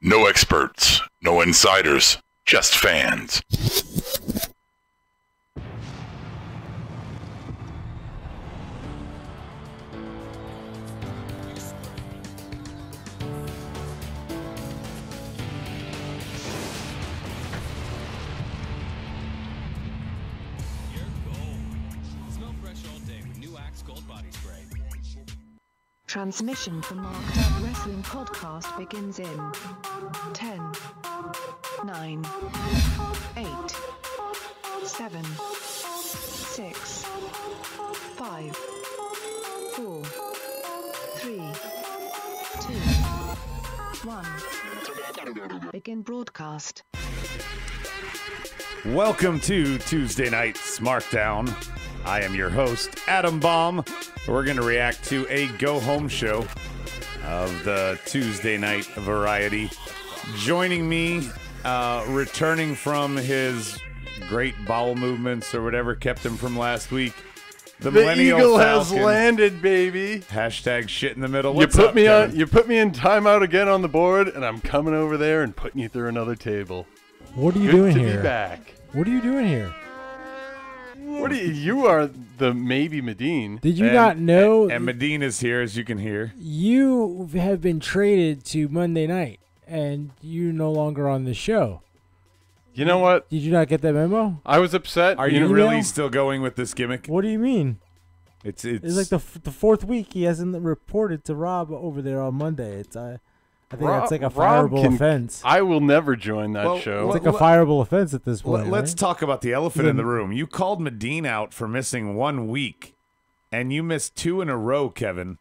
No experts, no insiders, just fans. Transmission from Smackdown Wrestling Podcast begins in 10, 9, 8, 7, 6, 5, 4, 3, 2, 1. Begin broadcast. Welcome to Tuesday Night Smackdown. I am your host, Adam Baum. We're going to react to a go-home show of the Tuesday night variety. Joining me, returning from his great bowel movements or whatever kept him from last week, the Millennial Eagle Falcon. has landed, baby. Hashtag shit in the middle. You put me in timeout again on the board, and I'm coming over there and putting you through another table. What are you Good doing to here? be back. What are you doing here? You are the maybe Medine. Did you not know? And Medine is here, as you can hear. You have been traded to Monday night, and you're no longer on the show. You know what? Did you not get that memo? I was upset. Are you really still going with this gimmick? What do you mean? It's like the fourth week he hasn't reported to Rob over there on Monday. It's I think that's like a fireable offense. I will never join that show. It's like a fireable offense at this point. Let's right? talk about the elephant in the room. You called Medine out for missing 1 week, and you missed 2 in a row, Kevin.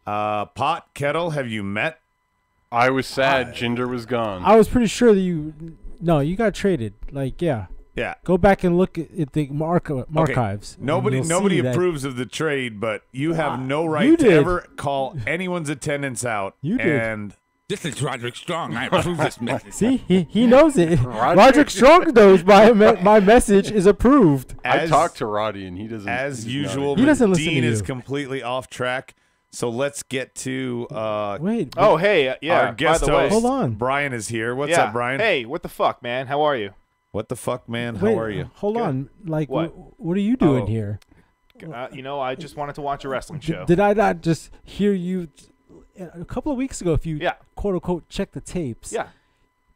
Pot, Kettle, have you met? I was sad Jinder was gone. I was pretty sure that you got traded. Like, yeah. Yeah. Go back and look at the archives. Okay. Nobody approves of the trade, but you have no right to ever call anyone's attendance out. You did. And this is Roderick Strong. I approve this message. See, he knows it. Roderick Strong knows my message is approved. I talked to Roddy, and he doesn't. As usual, he doesn't listen to you. is completely off track. So let's get to wait. Oh, hey, yeah. Our guest by the way, host, hold on. Brian is here. What's up, Brian? Hey, what the fuck, man? How are you? What the fuck, man? Wait, How are you? Hold on. Like, What? what are you doing here? I just wanted to watch a wrestling show. Did I not just hear you a couple of weeks ago? If you quote unquote check the tapes,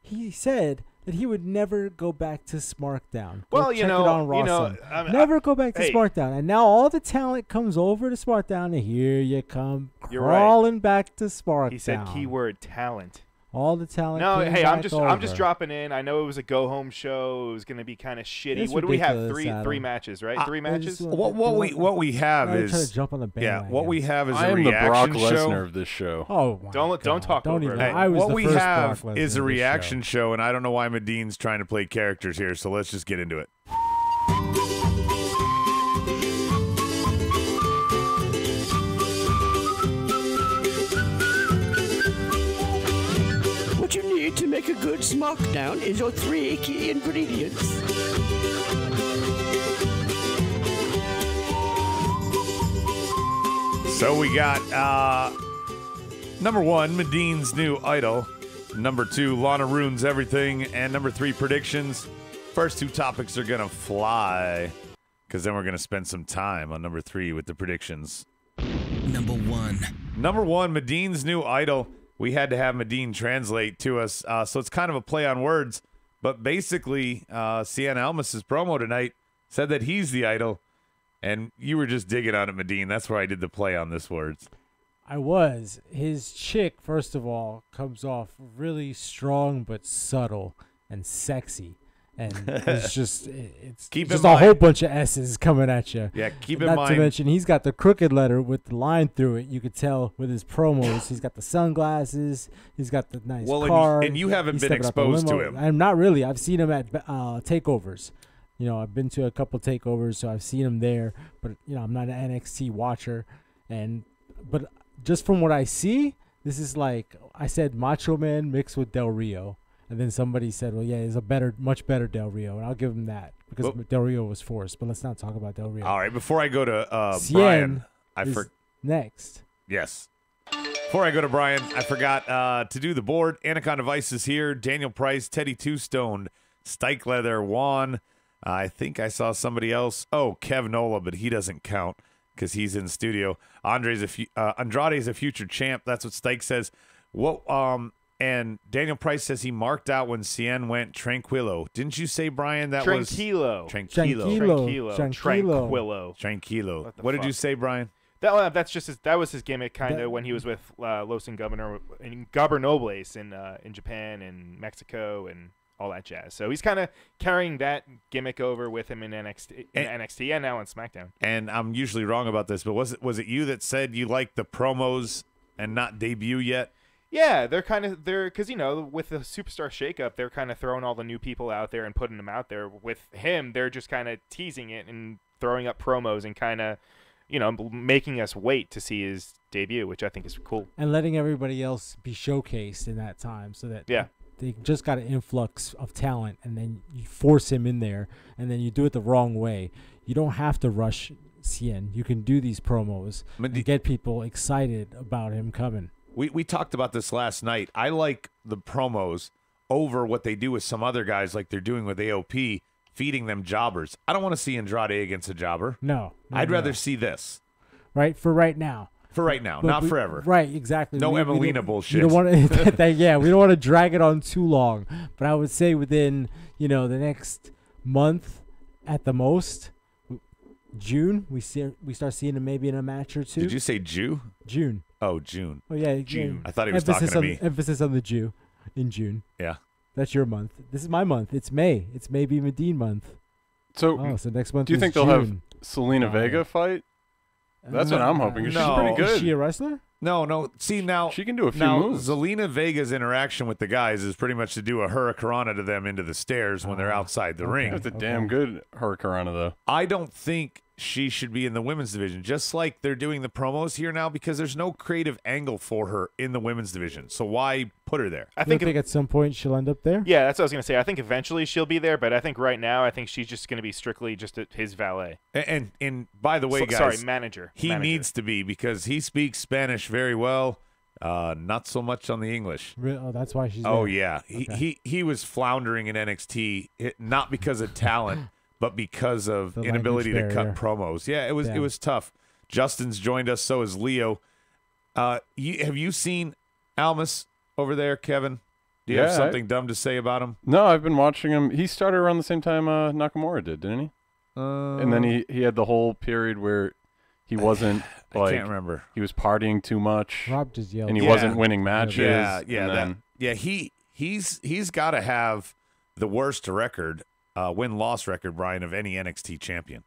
he said that he would never go back to Smackdown. Well, check it on Raw never go back to Smackdown. And now all the talent comes over to Smackdown, and here you come crawling back to Smackdown. He said keyword talent. All the talent. No, hey, I'm just over. dropping in. I know it was a go home show. It was going to be kind of shitty. It's what do we have? ridiculous, Three matches, right? 3 matches. What we have try is to jump on the bandwagon. what we have is I a am the Brock reaction show. Lesnar of this show. Oh, my Don't talk Don't over even. it. I was what the we first have Brock Lesnar is a of this reaction show. show, and I don't know why Medine's trying to play characters here. So let's just get into it. What you need to make a good Smackdown is your 3 key ingredients. So we got number 1, Medine's new idol. Number 2, Lana ruins everything. And number 3, predictions. First 2 topics are going to fly, because then we're going to spend some time on number 3 with the predictions. Number 1, Medine's new idol. We had to have Medine translate to us, so it's kind of a play on words. But basically, Cien Almas's promo tonight said that he's the idol, and you were just digging on it, Medine. That's where I did the play on this words. I was. His chick, first of all, comes off really strong but subtle and sexy. And it's just a whole bunch of S's coming at you. Yeah, keep in mind. Not to mention, he's got the crooked letter with the line through it. You could tell with his promos. He's got the sunglasses. He's got the nice car. And you haven't been exposed to him. I'm not really. I've seen him at takeovers. You know, I've been to a couple takeovers, so I've seen him there. But, you know, I'm not an NXT watcher. But just from what I see, this is like, I said Macho Man mixed with Del Rio. And then somebody said, well, yeah, he's much better Del Rio. And I'll give him that because Del Rio was forced. But let's not talk about Del Rio. All right, before I go to Cien Brian, next. Yes. Before I go to Brian, I forgot to do the board. Anaconda Vice is here. Daniel Price, Teddy Two Stone, Stike Leather, Juan. I think I saw somebody else. Oh, Kev Nola, but he doesn't count because he's in studio. Andrade is a future champ. That's what Stike says. What? And Daniel Price says he marked out when Cien went Tranquilo. Didn't you say, Brian, that Tranquilo. was Tranquilo? Tranquilo. What did you say, Brian? That's just that was his gimmick, kind of, when he was with Los Ingobernables in Japan and Mexico and all that jazz. So he's kind of carrying that gimmick over with him in NXT and now on SmackDown. And I'm usually wrong about this, but was it you that said you liked the promos and not debut yet? Yeah, they're because with the superstar shakeup, they're kind of throwing all the new people out there and putting them out there. With him, they're just kind of teasing it and throwing up promos and kind of, making us wait to see his debut, which I think is cool. And letting everybody else be showcased in that time, so that they just got an influx of talent, and then you force him in there, and then you do it the wrong way. You don't have to rush Cien. You can do these promos and get people excited about him coming. We talked about this last night. I like the promos over what they do with some other guys, like they're doing with AOP, feeding them jobbers. I don't want to see Andrade against a jobber. No. I'd rather see this. Right, for right now. For right now, not forever. Right, exactly. No Emelina bullshit. We don't want to. Yeah, we don't want to drag it on too long. But I would say within the next month, at the most, June, we start seeing him maybe in a match or two. Did you say Jew? June. Oh, June. Oh yeah, June. I thought he was talking to me. Emphasis on the Jew, in June. Yeah. That's your month. This is my month. It's May. It's maybe Medine month. So next month. Do you think they'll have Selena Vega fight? That's what I'm hoping. She's pretty good. Is she a wrestler? No. See, now she can do a few moves. Zelina Vega's interaction with the guys is pretty much to do a hurricanrana to them into the stairs when they're outside the ring. That's a damn good hurricanrana, though. I don't think she should be in the women's division, just like they're doing the promos here now, because there's no creative angle for her in the women's division. So why put her there? I think at some point she'll end up there. Yeah, that's what I was going to say. I think eventually she'll be there, but I think right now, I think she's just going to be strictly just his valet. And by the way, guys, sorry, manager. He needs to be, because he speaks Spanish very well. Not so much on the English. Oh, that's why she's there. Oh yeah, Okay. he was floundering in NXT, not because of talent, but because of inability to cut promos. Yeah, it was tough. Justin's joined us, so is Leo. Have you seen Almas over there, Kevin? Do you have something dumb to say about him? No, I've been watching him. He started around the same time Nakamura did, didn't he? And then he had the whole period where he wasn't I can't remember. He was partying too much. Rob just yelled. And he wasn't winning matches. He's got to have the worst record, win-loss record, Brian, of any NXT champion.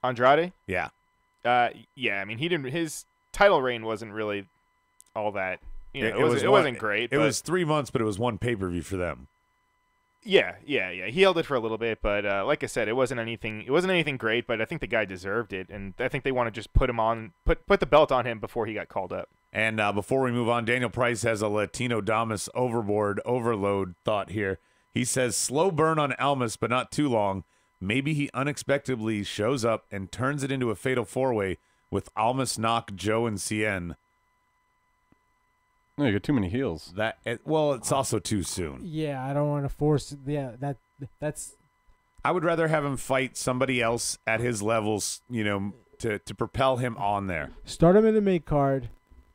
Andrade? Yeah. Yeah, I mean, his title reign wasn't really all that, it wasn't great. It was 3 months, but it was one pay-per-view for them. Yeah. He held it for a little bit, but like I said, it wasn't anything great, but I think the guy deserved it, and I think they want to just put the belt on him before he got called up. And before we move on, Daniel Price has a Latino Damas overload thought here. He says, slow burn on Almas, but not too long. Maybe he unexpectedly shows up and turns it into a fatal four-way with Almas, Knock, Joe, and Cien. No, you got too many heels. It's also too soon. Yeah, I don't want to force. Yeah, that's. I would rather have him fight somebody else at his levels, to propel him on there. Start him in the mid card.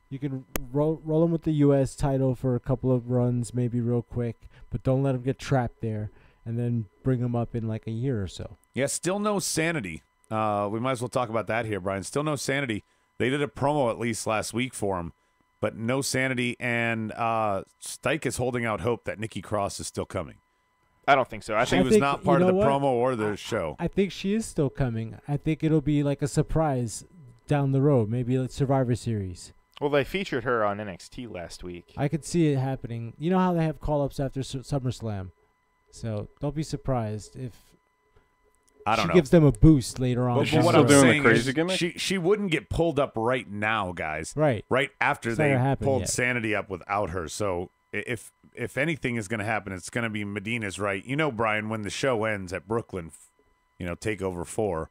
You can roll him with the U.S. title for a couple of runs, maybe real quick, but don't let him get trapped there, and then bring him up in like a year or so. Yeah, still no sanity. We might as well talk about that here, Brian. Still no sanity. They did a promo at least last week for him, but no sanity, and Stike is holding out hope that Nikki Cross is still coming. I don't think so. She was not part of the promo or the show. I think she is still coming. I think it'll be like a surprise down the road, maybe like Survivor Series. Well, they featured her on NXT last week. I could see it happening. You know how they have call-ups after SummerSlam, so don't be surprised if she gives them a boost later on. But what I'm saying is she wouldn't get pulled up right now, guys. Right after they pulled Sanity up without her. So if anything is going to happen, it's going to be Medina's right. Brian, when the show ends at Brooklyn, TakeOver 4,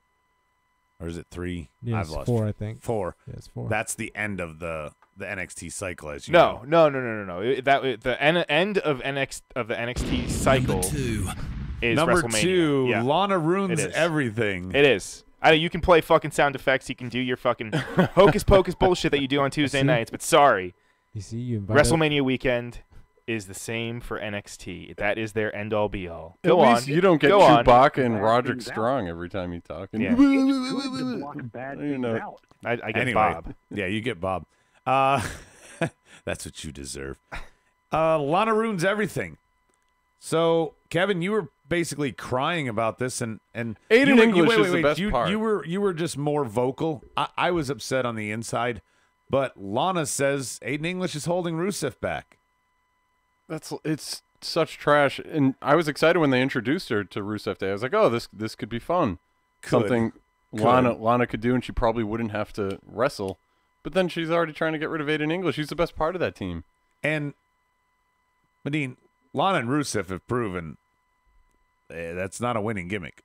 or is it 3? Yeah, I've lost 4, I think. 4. Yeah, it's 4. That's the end of the the NXT cycle, as you No. know. The end of the NXT cycle Number 2. is Number WrestleMania. 2, Yeah, Lana ruins it is. everything. it is. You can play fucking sound effects. You can do your fucking hocus pocus bullshit that you do on Tuesday nights. But sorry, You see, you invited. WrestleMania weekend is the same for NXT. That is their end all be all. At Go least on. you don't get Go on. Chewbacca and Roderick Strong every time you talk. And Yeah. you know, I get Anyway, Bob. yeah, you get Bob. That's what you deserve. Lana ruins everything. So, Kevin, you were basically crying about this, and Aiden you English wait, is the wait, best you, part. You were just more vocal. I was upset on the inside, but Lana says Aiden English is holding Rusev back. it's such trash. And I was excited when they introduced her to Rusev Day. I was like, oh, this could be fun. Something Lana could do, and she probably wouldn't have to wrestle. But then she's already trying to get rid of Aiden English. He's the best part of that team. And Medine, Lana and Rusev have proven that's not a winning gimmick.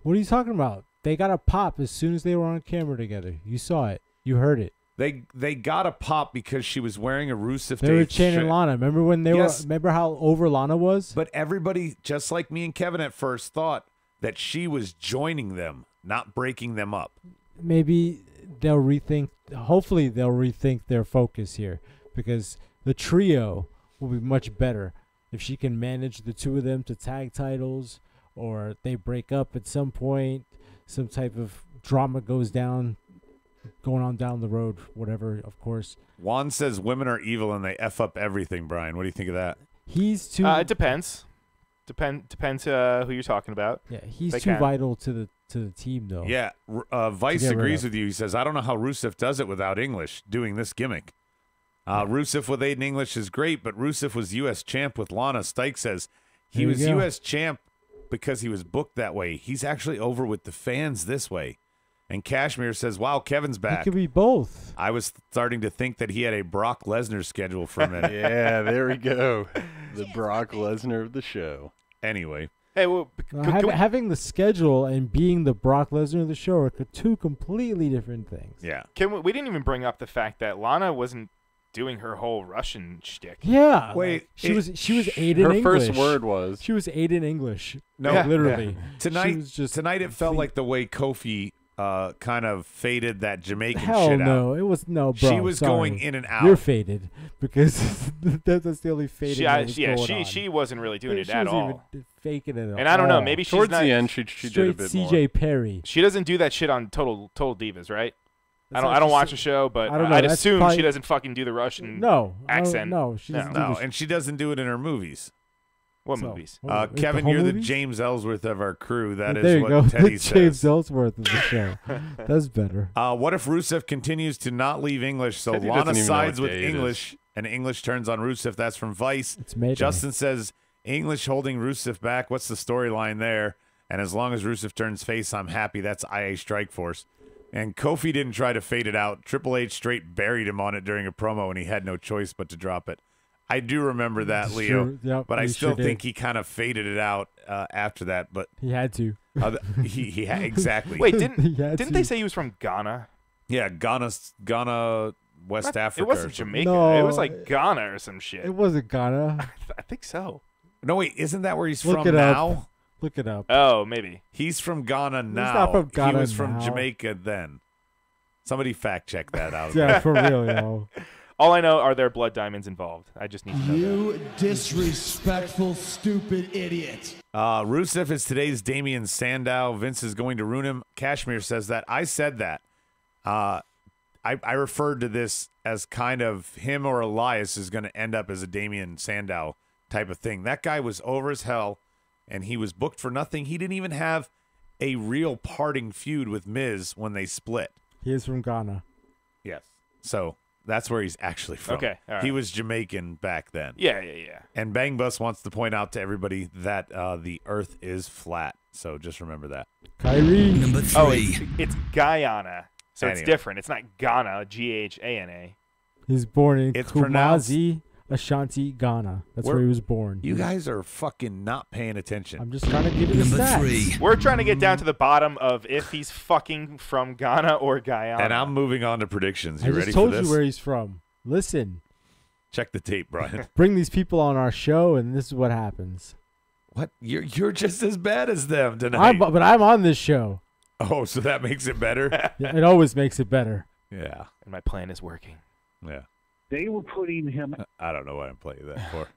What are you talking about? They got a pop as soon as they were on camera together. You saw it. You heard it. They got a pop because she was wearing a Rusev They Day were chanting shirt. Lana. Remember when they Yes. were? Remember how over Lana was? But everybody, just like me and Kevin at first, thought that she was joining them, not breaking them up. Maybe they'll rethink. Hopefully, they'll rethink their focus here because the trio will be much better if she can manage the two of them to tag titles, or they break up at some point. Some type of drama goes down, going on down the road. Whatever, of course. Juan says women are evil and they F up everything, Brian. What do you think of that? He's too. It depends. Depends who you're talking about. Yeah, he's They too can. vital to the team though. Yeah, Vice To get rid agrees of. with you. He says, I don't know how Rusev does it without English doing this gimmick. Rusev with Aiden English is great, but Rusev was U.S. champ with Lana. Stike says he There you was go. U.S. champ because he was booked that way. He's actually over with the fans this way. And Kashmir says, wow, Kevin's It back. could be both. I was starting to think that he had a Brock Lesnar schedule for a minute. Yeah, there we go. The Brock Lesnar of the show. Anyway, Hey, well, Having the schedule and being the Brock Lesnar of the show are two completely different things. yeah. we didn't even bring up the fact that Lana wasn't doing her whole Russian shtick. Yeah. Wait, she was Aiden Her English. first word was, She was Aiden English. No, Yeah. literally. Tonight, She was just tonight it felt like the way Kofi kind of faded that Jamaican hell shit no. out. It was no, bro. She was sorry. going in and out. You're faded because that's the only fading that was going on. She wasn't really doing it She at wasn't all. even faking it at all. And I don't know, maybe she's towards not. the end, she did a Straight bit CJ more. Perry. She doesn't do that shit on Total Divas, right? That's I how don't she watch said- the show, but I don't know, I'd that's assume probably- she doesn't fucking do the Russian No. accent. No, she doesn't No, do the and she doesn't do it in her movies. What so, movies? what, the Kevin, home you're the movies? James Ellsworth of our crew. That is there you what go. Teddy James says. Ellsworth of the show. That's better. What if Rusev continues to not leave English, so Teddy Lana doesn't even know sides what with day it is. English, and English turns on Rusev? That's from Vice. It's Mayday. Justin says, English holding Rusev back. What's the storyline there? And as long as Rusev turns face, I'm happy. That's IA Strike Force. And Kofi didn't try to fade it out. Triple H straight buried him on it during a promo, and he had no choice but to drop it. I do remember that, It's Leo. true. Yep, but I he still sure think did. he kind of faded it out after that. But He had to. exactly. Wait, He didn't had they to. say he was from Ghana? Yeah, Ghana, West Africa. It or wasn't something. Jamaica. No, it was like Ghana or some shit. It wasn't Ghana. I think so. No, wait, isn't that where he's Look from it up. now? Look it up. Oh, maybe. He's from Ghana now. not from Ghana he was from now. Jamaica then. Somebody fact check that out. Yeah, for real, yo. All I know are there blood diamonds involved. I just need to know that. You disrespectful, stupid idiot. Rusev is today's Damian Sandow. Vince is going to ruin him. Kashmir says that. I said that. I referred to this as kind of him or Elias is going to end up as a Damian Sandow type of thing. That guy was over as hell, and he was booked for nothing. He didn't even have a real parting feud with Miz when they split. He is from Ghana. Yes. So that's where he's actually from. Okay, all right. He was Jamaican back then. Yeah. And Bang Bus wants to point out to everybody that the earth is flat. So just remember that. Kyrie. Number Oh, 3. it's Guyana. So it's Anyway. different. It's not Ghana, Ghana. He's born in It's pronounced- Kumasi, Ashanti, Ghana. That's Where- where he was born. You guys are fucking not paying attention. I'm just trying to give you the Number stats. 3. We're trying to get down to the bottom of if he's fucking from Ghana or Guyana. And I'm moving on to predictions. I You just ready told for this? you where he's from. Listen, Check the tape, Brian. bring these people on our show, and this is what happens. What? You're just as bad as them tonight. But I'm on this show. Oh, so that makes it better? Yeah, it always makes it better. Yeah. And my plan is working. Yeah. They were putting him. I don't know what I'm playing that for.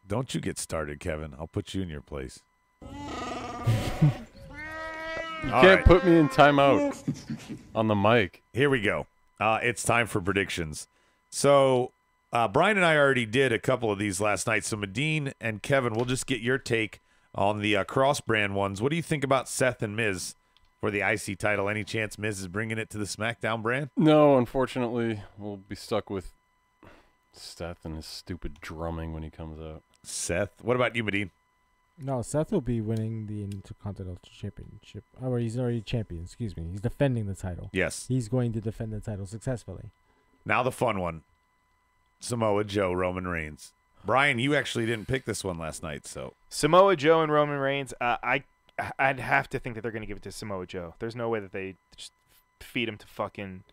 Don't you get started, Kevin. I'll put you in your place. You can't put me in timeout on the mic. Here we go. It's time for predictions. So Brian and I already did a couple of these last night. So Medine and Kevin, we'll just get your take on the cross-brand ones. What do you think about Seth and Miz for the IC title? Any chance Miz is bringing it to the SmackDown brand? No, unfortunately, we'll be stuck with Seth and his stupid drumming when he comes out. Seth, what about you, Medine? No, Seth will be winning the Intercontinental Championship. Oh, he's already champion. Excuse me. He's defending the title. Yes. He's going to defend the title successfully. Now the fun one. Samoa Joe, Roman Reigns. Brian, you actually didn't pick this one last night, so. Samoa Joe and Roman Reigns, I'd have to think that they're going to give it to Samoa Joe. There's no way that they just feed him to fucking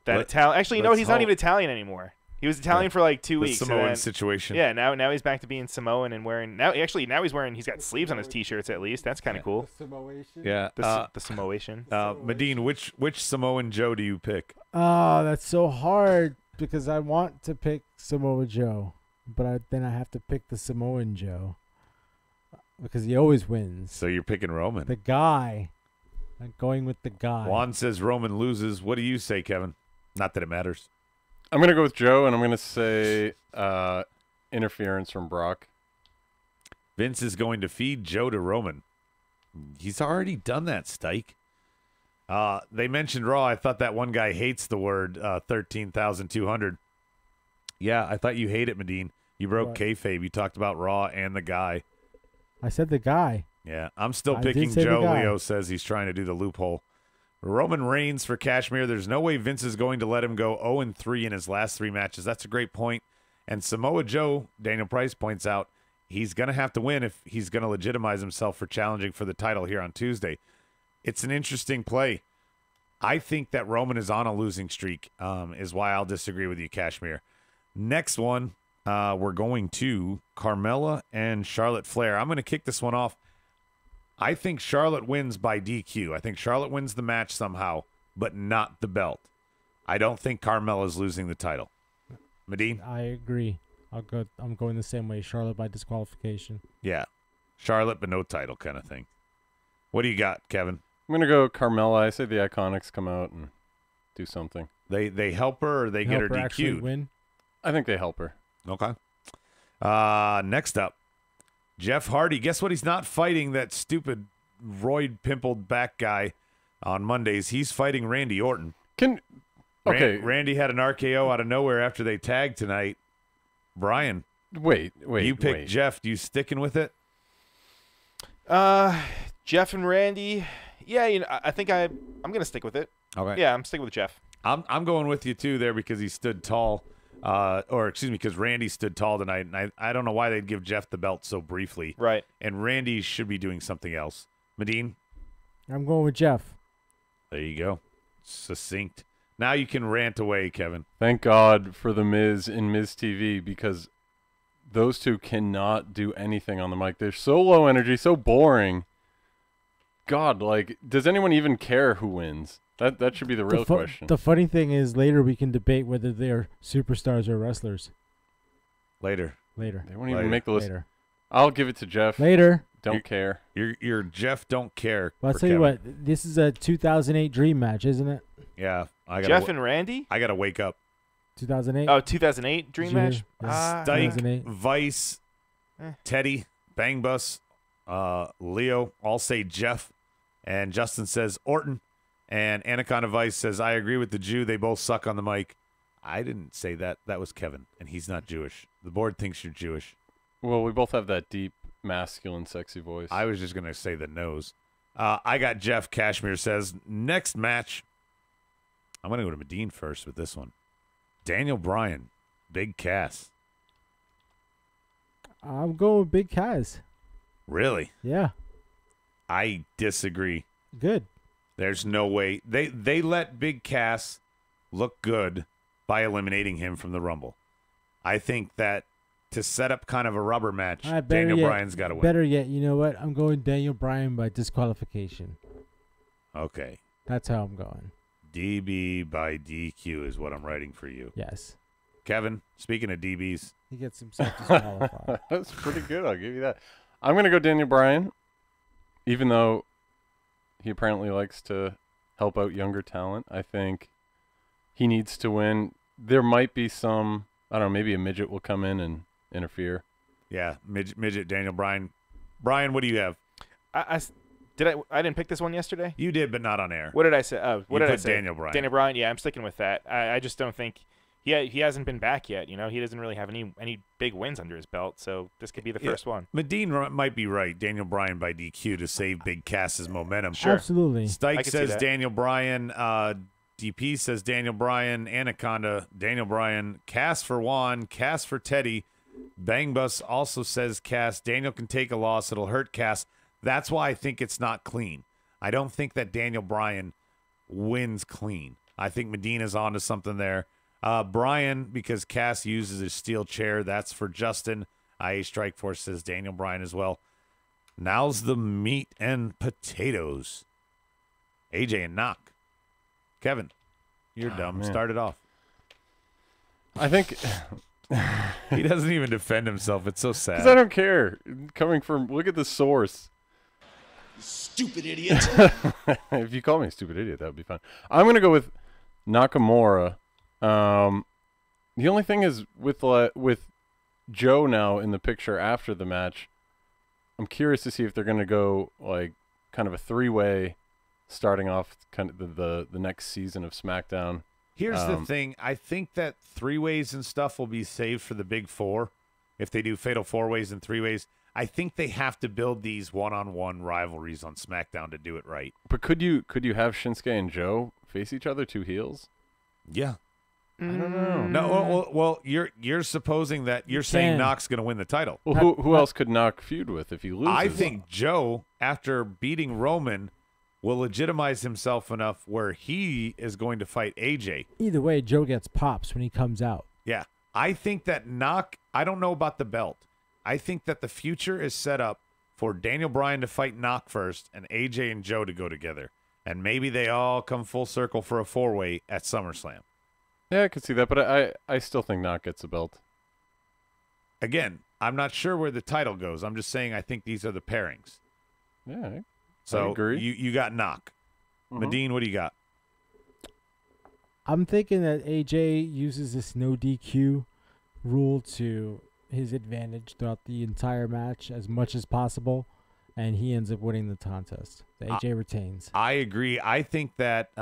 that Italian. Actually, you know what? He's not even Italian anymore. He was Italian for like 2 weeks. The Samoan situation. Yeah, now he's back to being Samoan and wearing now he's got sleeves on his t-shirts at least. That's kind of cool. Yeah. The Samoation. Medine, which Samoan Joe do you pick? Oh, that's so hard because I want to pick Samoa Joe, but then I have to pick the Samoan Joe because he always wins. So you're picking Roman. The guy. I'm going with the guy. Juan says Roman loses. What do you say, Kevin? Not that it matters. I'm going to go with Joe, and I'm going to say interference from Brock. Vince is going to feed Joe to Roman. He's already done that, Stike. They mentioned Raw. I thought that one guy hates the word 13,200. Yeah, I thought you hate it, Medine. You broke kayfabe. You talked about Raw and the guy. I said the guy. Yeah, I'm still I picking did say the Joe. guy. Leo says he's trying to do the loophole. Roman Reigns for Kashmir. There's no way Vince is going to let him go 0-3 in his last 3 matches. That's a great point. And Samoa Joe, Daniel Price points out, he's going to have to win if he's going to legitimize himself for challenging for the title here on Tuesday. It's an interesting play. I think that Roman is on a losing streak, is why I'll disagree with you, Kashmir. Next one, we're going to Carmella and Charlotte Flair. I'm going to kick this one off. I think Charlotte wins by DQ. I think Charlotte wins the match somehow, but not the belt. I don't think Carmella's losing the title. Medine? I agree. I'm going the same way. Charlotte by disqualification. Yeah. Charlotte, but no title kind of thing. What do you got, Kevin? I'm going to go Carmella. I say the Iconics come out and do something. They help her or they get her Help her actually DQ'd? win. I think they help her. Okay. Next up, Jeff Hardy. Guess what? He's not fighting that stupid roid-pimpled back guy on Mondays. He's fighting Randy Orton. Okay. Randy had an RKO out of nowhere after they tagged tonight. Brian. Wait. You picked Jeff. You sticking with it? Jeff and Randy. Yeah, I think I'm going to stick with it. Okay. Yeah, I'm sticking with Jeff. I'm going with you, too, there because he stood tall. Because Randy stood tall tonight, and I don't know why they'd give Jeff the belt so briefly. Right. And Randy should be doing something else. Medine? I'm going with Jeff. There you go. Succinct. Now you can rant away, Kevin. Thank God for the Miz and Miz TV because those two cannot do anything on the mic. They're so low energy, so boring. God, does anyone even care who wins? That should be the real question. The funny thing is later we can debate whether they're superstars or wrestlers. Later. They won't even make the list. Later. I'll give it to Jeff. Later. Don't care. You're Jeff don't care. Well, I'll tell you what. This is a 2008 dream match, isn't it? Yeah. Jeff and Randy? I got to wake up. 2008? Oh, 2008 dream match? Stike, Vice, Teddy, Bang Bus, Leo all say Jeff. And Justin says Orton. And Anaconda Vice says, I agree with the Jew. They both suck on the mic. I didn't say that. That was Kevin, and he's not Jewish. The board thinks you're Jewish. Well, we both have that deep, masculine, sexy voice. I was just going to say the nose. I got Jeff. Kashmir says, next match. I'm going to go to Medine first with this one. Daniel Bryan, Big Cass. I'm going with Big Cass. Really? Yeah. I disagree. Good. There's no way. They let Big Cass look good by eliminating him from the Rumble. I think that to set up kind of a rubber match, All right, Daniel Bryan's got to win. Better yet, you know what? I'm going Daniel Bryan by disqualification. Okay. That's how I'm going. DB by DQ is what I'm writing for you. Yes. Kevin, speaking of DBs. He gets himself disqualified. That's pretty good. I'll give you that. I'm going to go Daniel Bryan, even though he apparently likes to help out younger talent. I think he needs to win. There might be some, I don't know, maybe a midget will come in and interfere. Yeah, midget Daniel Bryan. Brian, what do you have? I didn't pick this one yesterday. You did, but not on air. What did I say? What did I say? Daniel Bryan. Daniel Bryan. Yeah, I'm sticking with that. I just don't think he hasn't been back yet. You know, he doesn't really have any big wins under his belt. So this could be the first one. Medine might be right. Daniel Bryan by DQ to save Big Cass's momentum. Sure. Absolutely. Stike says Daniel Bryan. DP says Daniel Bryan. Anaconda, Daniel Bryan. Cass for Juan. Cass for Teddy. Bang Bus also says Cass. Daniel can take a loss. It'll hurt Cass. That's why I think it's not clean. I don't think that Daniel Bryan wins clean. I think Medina's onto something there. Bryan, because Cass uses his steel chair. That's for Justin. IA Strike Force says Daniel Bryan as well. Now's the meat and potatoes. AJ and Knock. Kevin, you're dumb. Man. Start it off. I think He doesn't even defend himself. It's so sad. because I don't care. Coming from, look at the source. Stupid idiot. If you call me a stupid idiot, that would be fine. I'm going to go with Nakamura. The only thing is with Joe now in the picture after the match, I'm curious to see if they're going to go like kind of a three-way starting off kind of the next season of SmackDown. Here's the thing. I think that three-ways and stuff will be saved for the big four. If they do fatal four-ways and three-ways, I think they have to build these one-on-one rivalries on SmackDown to do it right. But could you have Shinsuke and Joe face each other, two heels? Yeah. I don't know. No, well, you're supposing that you're saying Knox going to win the title. Well, who else could Knock feud with if he loses? I think Joe, after beating Roman, will legitimize himself enough where he is going to fight AJ. Either way, Joe gets pops when he comes out. Yeah. I think that Knock, I don't know about the belt. I think that the future is set up for Daniel Bryan to fight Knock first and AJ and Joe to go together. And maybe they all come full circle for a four-way at SummerSlam. Yeah, I could see that, but I still think Knock gets the belt. Again, I'm not sure where the title goes. I'm just saying I think these are the pairings. Yeah, So I agree. You got Knock. Medine, what do you got? I'm thinking that AJ uses this no DQ rule to his advantage throughout the entire match as much as possible, and he ends up winning the contest. The AJ retains. I agree. I think that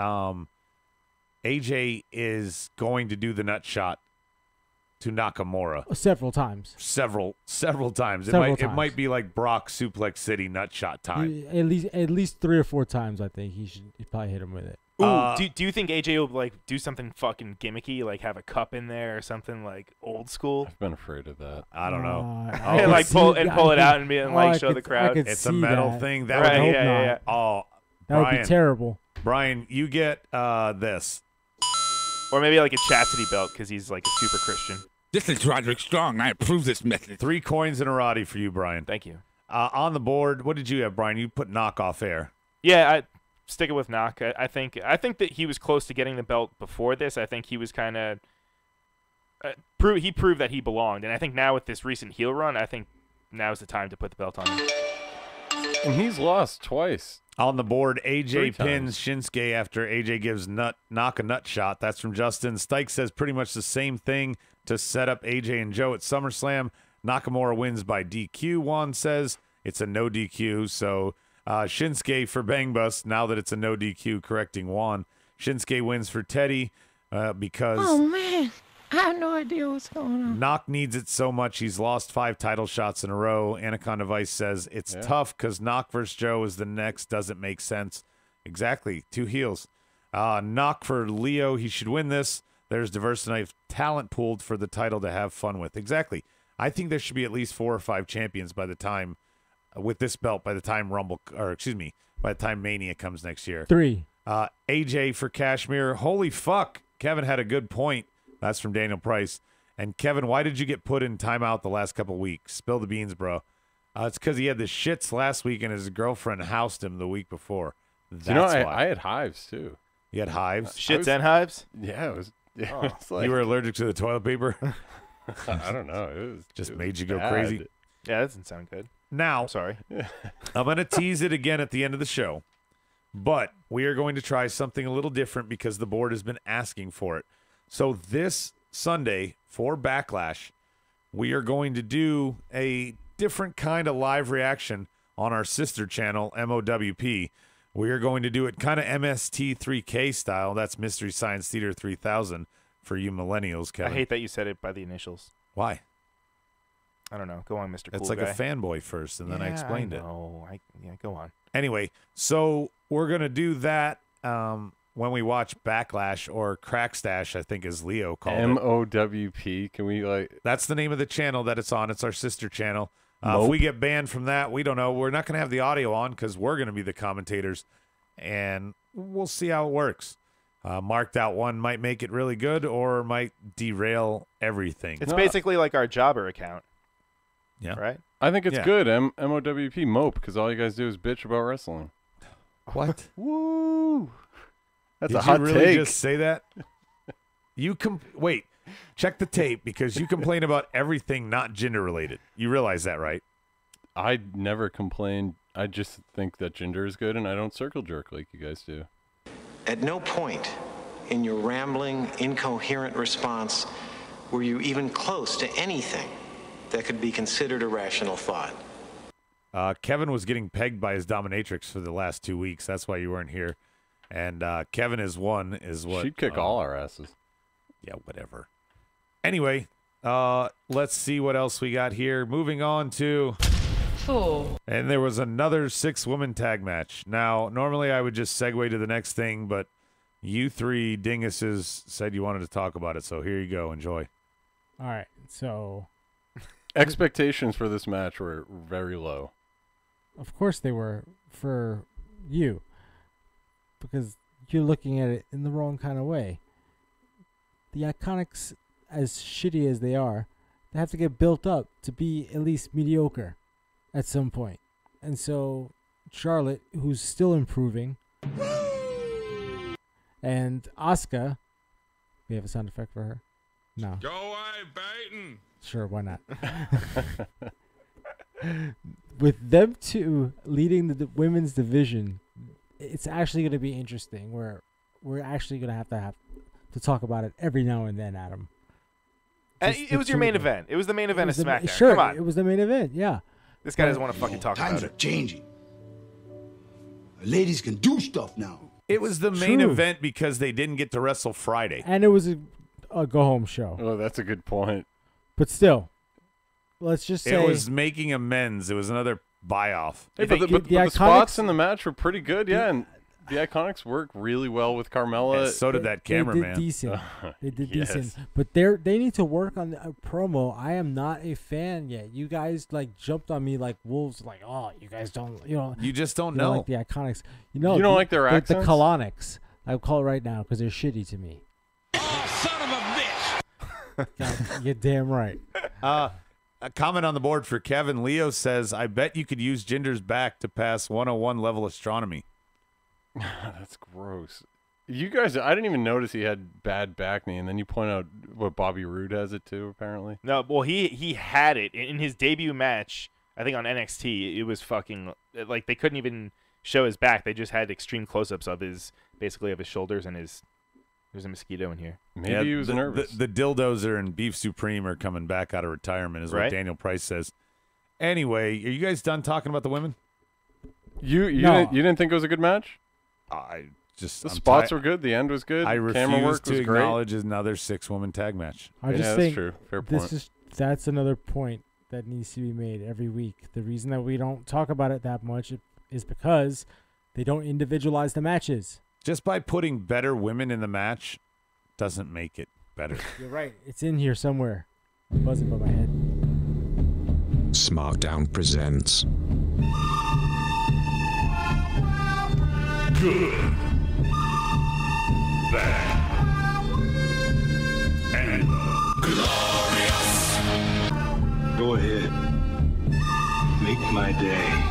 AJ is going to do the nut shot to Nakamura Several times. several times. Several It might times. be like Brock Suplex City nut shot time. At least 3 or 4 times, I think he probably hit him with it. Ooh, do you think AJ will like do something fucking gimmicky, like have a cup in there or something like old school? I've been afraid of that. I don't know. And like pull it out and be and like show the crowd. It's a metal thing. That Right, would yeah. Oh, That would Brian, be terrible. Brian, you get this. Or maybe like a chastity belt because he's like a super Christian. This is Roderick Strong. I approve this message. 3 coins and a Roddy for you, Brian. Thank you. On the board, what did you have, Brian? You put Knock off air. Yeah, I stick it with Knock. I think that he was close to getting the belt before this. I think he was kind of he proved that he belonged, and I think now with this recent heel run, I think now's the time to put the belt on him. And he's lost twice. On the board, 3 AJ times. pins Shinsuke after AJ gives Knock a nut shot. That's from Justin. Stike says pretty much the same thing to set up AJ and Joe at SummerSlam. Nakamura wins by DQ. Juan says it's a no DQ. So Shinsuke for Bang Bus, now that it's a no DQ, correcting Juan. Shinsuke wins for Teddy because Oh, man. I have no idea what's going on. Knock needs it so much he's lost 5 title shots in a row. Anaconda Vice says it's tough because Knock versus Joe is the next. Doesn't make sense. Exactly. 2 heels. Knock for Leo. He should win this. There's diversity talent pooled for the title to have fun with. Exactly. I think there should be at least 4 or 5 champions by the time with this belt by the time by the time Mania comes next year. 3. AJ for Kashmir. Holy fuck. Kevin had a good point. That's from Daniel Price. And Kevin, why did you get put in timeout the last couple weeks? Spill the beans, bro. It's because he had the shits last week and his girlfriend housed him the week before. That's why. I had hives too. You had hives? Shits and hives? Yeah, it was. Yeah, Oh. it was like, You were allergic to the toilet paper? I don't know. It was Just it was made you go bad. crazy. Yeah, that doesn't sound good. Now, I'm sorry. I'm going to tease it again at the end of the show, but we are going to try something a little different because the board has been asking for it. So this Sunday for Backlash, we are going to do a different kind of live reaction on our sister channel, MOWP. We are going to do it kind of MST3K style. That's Mystery Science Theater 3000 for you millennials, Kevin. I hate that you said it by the initials. Why? I don't know. Go on, Mr. It's Cool like Guy. a fanboy first, and then I explained it. Yeah, go on. Anyway, so we're going to do that when we watch Backlash, or Crackstash, I think as Leo called it. MOWP. Can we like? That's the name of the channel that it's on. It's our sister channel. If Nope. we get banned from that, we don't know. We're not going to have the audio on because we're going to be the commentators, and we'll see how it works. Marked out one might make it really good or might derail everything. It's basically like our jobber account. Yeah. Right? I think it's Yeah. good. MOWP mope because all you guys do is bitch about wrestling. What? Woo! That's Did a hot you really take. just say that? Wait, check the tape because you complain about everything not gender related. You realize that, right? I never complained. I just think that ginger is good, and I don't circle jerk like you guys do. At no point in your rambling, incoherent response were you even close to anything that could be considered a rational thought. Kevin was getting pegged by his dominatrix for the last 2 weeks. That's why you weren't here. And Kevin is what? She'd kick all our asses. Yeah, whatever. Anyway, let's see what else we got here. Moving on to... And there was another 6-woman tag match. Now, normally I would just segue to the next thing, but you three dinguses said you wanted to talk about it, so here you go. Enjoy. All right, so Expectations for this match were very low. of course they were for you, because you're looking at it in the wrong kind of way. The Iconics, as shitty as they are, they have to get built up to be at least mediocre at some point. And so Charlotte, who's still improving, and Asuka, we have a sound effect for her? No. Go away, Baton. Sure, why not? With them two leading the women's division, it's actually going to be interesting. We're actually going to have to talk about it every now and then, Adam. And Just it the was your two main of them. event. It was the main event of It was SmackDown. Sure, Come on. it was the main event, yeah. This guy doesn't want to fucking talk Times about are it. changing. Ladies can do stuff now. It was the main True. event because they didn't get to wrestle Friday. And it was a go-home show. Oh, that's a good point. But still, let's just say... It was making amends. It was another buy-off. Hey, The- but the the spots Iconics- in the match were pretty good, yeah. And the Iconics work really well with Carmella. And so did that They did cameraman. decent. They did Yes. decent. But they need to work on a promo. I am not a fan yet. You guys jumped on me like wolves. Like, oh, you guys don't. You just don't You know. don't like the Iconics. You don't like their the accents? Colonics. I'll call it right now because they're shitty to me. Son of a bitch. God, you're damn right. A comment on the board for Kevin. Leo says, I bet you could use Ginger's back to pass 101 level astronomy. That's gross. You guys, I didn't even notice he had bad back knee, and then you point out what Bobby Roode has it too, apparently. No, well, he had it in his debut match. I think on NXT, it was fucking like they couldn't even show his back. They just had extreme close-ups of his shoulders and his. There's a mosquito in here. Maybe he was nervous. The Dildozer and Beef Supreme are coming back out of retirement, is what Right. Daniel Price says. Anyway, are you guys done talking about the women? You No. didn't think it was a good match? I just The I'm spots ti- were good. The end was good. I Camera refuse work to was great. acknowledge another 6-woman tag match. I just Yeah, that's think true. Fair this point. is that's another point that needs to be made every week. The reason that we don't talk about it that much is because they don't individualize the matches. Just by putting better women in the match doesn't make it better. You're right. It's in here somewhere. I'm buzzing by my head. Smackdown presents Good, bad, and make my day.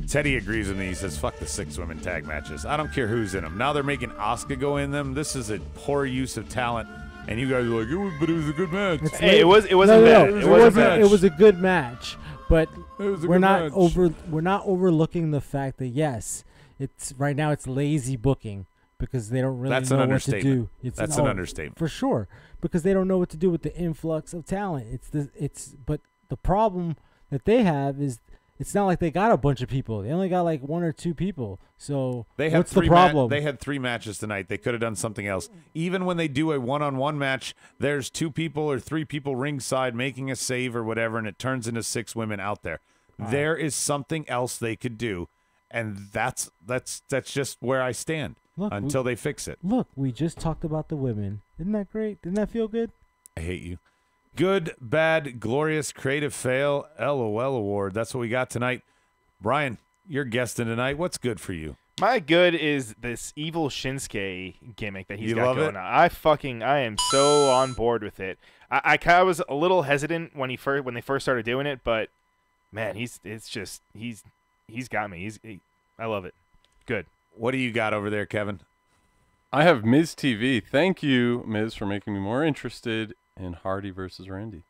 Teddy agrees with me. He says, fuck the 6 women tag matches. I don't care who's in them. Now they're making Asuka go in them. This is a poor use of talent. And you guys are like, but it was a good match. Hey, it wasn't bad. It was a good match. But we're not overlooking the fact that yes, it's right now it's lazy booking because they don't really know what to do. That's an understatement for sure, because they don't know what to do with the influx of talent. But the problem that they have is it's not like they got a bunch of people. They only got like 1 or 2 people. So what's the problem? They had 3 matches tonight. They could have done something else. Even when they do a one-on-one match, there's 2 people or 3 people ringside making a save or whatever, and it turns into 6 women out there. There is something else they could do, and that's just where I stand until they fix it. Look, we just talked about the women. Isn't that great? Didn't that feel good? I hate you. Good, bad, glorious, creative fail, LOL award. That's what we got tonight. Brian, you're guesting tonight. What's good for you? My good is this evil Shinsuke gimmick that he's got going on. I am so on board with it. I was a little hesitant when they first started doing it, but man, he's got me. I love it. Good. What do you got over there, Kevin? I have Miz TV. Thank you, Miz, for making me more interested in Hardy versus Randy.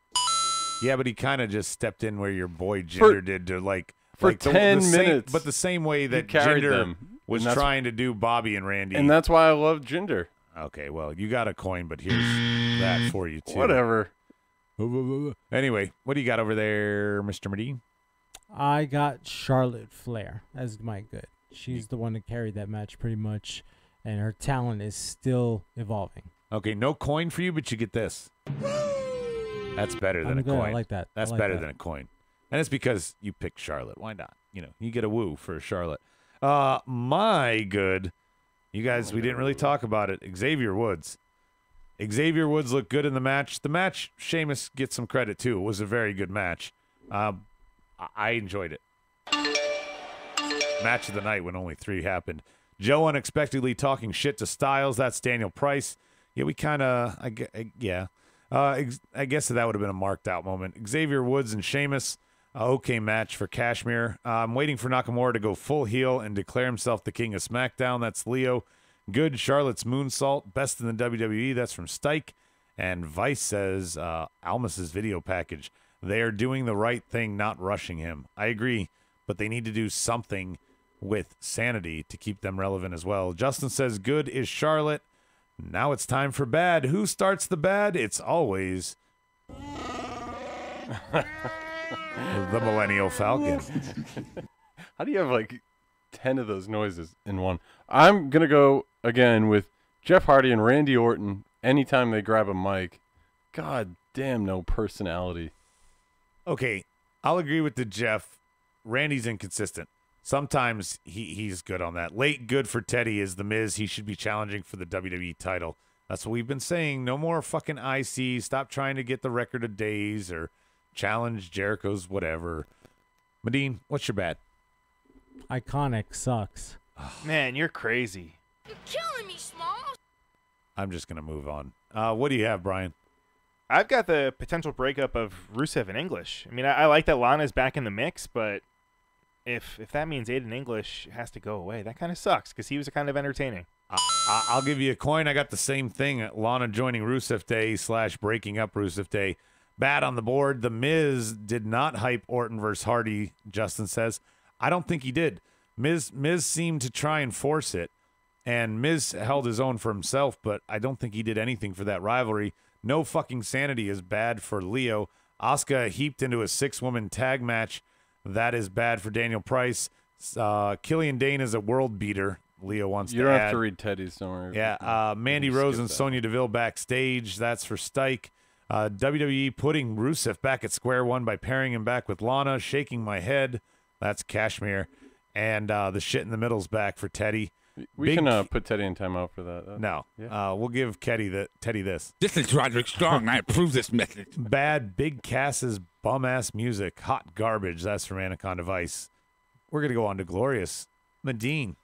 Yeah, but he kind of just stepped in where your boy Jinder did to for 10 minutes. But the same way that Jinder was trying to do Bobby and Randy. And that's why I love Jinder. Okay, well, you got a coin, but here's that for you, too. Whatever. Anyway, what do you got over there, Mr. Medine? I got Charlotte Flair as my good. She's the one that carried that match pretty much, and her talent is still evolving. Okay, no coin for you, but you get this. That's better than a coin. I like that. That's better than a coin. And it's because you picked Charlotte. Why not? You get a woo for Charlotte. My good. You guys, we didn't really talk about it. Xavier Woods. Xavier Woods looked good in the match. The match, Sheamus gets some credit, too. It was a very good match. I enjoyed it. Match of the night when only 3 happened. Joe unexpectedly talking shit to Styles. That's Daniel Price. Yeah, we kind of, I guess that would have been a marked out moment. Xavier Woods and Sheamus, okay match for Kashmir. I'm waiting for Nakamura to go full heel and declare himself the king of SmackDown. That's Leo. Good Charlotte's moonsault, best in the WWE. That's from Stike. And Vice says, Almas's video package. They are doing the right thing, not rushing him. I agree, but they need to do something with Sanity to keep them relevant as well. Justin says, good is Charlotte. Now it's time for bad. Who starts the bad? It's always the Millennial Falcon. How do you have like 10 of those noises in one? I'm going to go again with Jeff Hardy and Randy Orton anytime they grab a mic. God damn, no personality. Okay, I'll agree with the Jeff. Randy's inconsistent. Sometimes he's good on that. Late good for Teddy is The Miz. He should be challenging for the WWE title. That's what we've been saying. No more fucking IC. Stop trying to get the record of days or challenge Jericho's whatever. Medine, what's your bad? Iconic sucks. Man, you're crazy. You're killing me, Smalls. I'm just going to move on. What do you have, Brian? I've got the potential breakup of Rusev and English. I mean, I like that Lana's back in the mix, but if that means Aiden English has to go away, that kind of sucks because he was kind of entertaining. I'll give you a coin. I got the same thing. Lana joining Rusev Day / breaking up Rusev Day. Bad on the board. The Miz did not hype Orton versus Hardy, Justin says. I don't think he did. Miz seemed to try and force it, and Miz held his own for himself, but I don't think he did anything for that rivalry. No fucking sanity is bad for Leo. Asuka heaped into a 6-woman tag match. That is bad for Daniel Price. Killian Dane is a world beater. Leo wants to add. You don't have to read Teddy's, don't worry. Yeah, Mandy Rose and Sonya Deville backstage. That's for Stike. WWE putting Rusev back at square one by pairing him back with Lana. Shaking my head. That's Kashmir. And the shit in the middle's back for Teddy. We can put Teddy in timeout for that. No. Yeah. We'll give Teddy this. This is Roderick Strong. I approve this message. Bad Big Cass's bum-ass music. Hot garbage. That's from Anaconda Vice. We're going to go on to Glorious. Medine.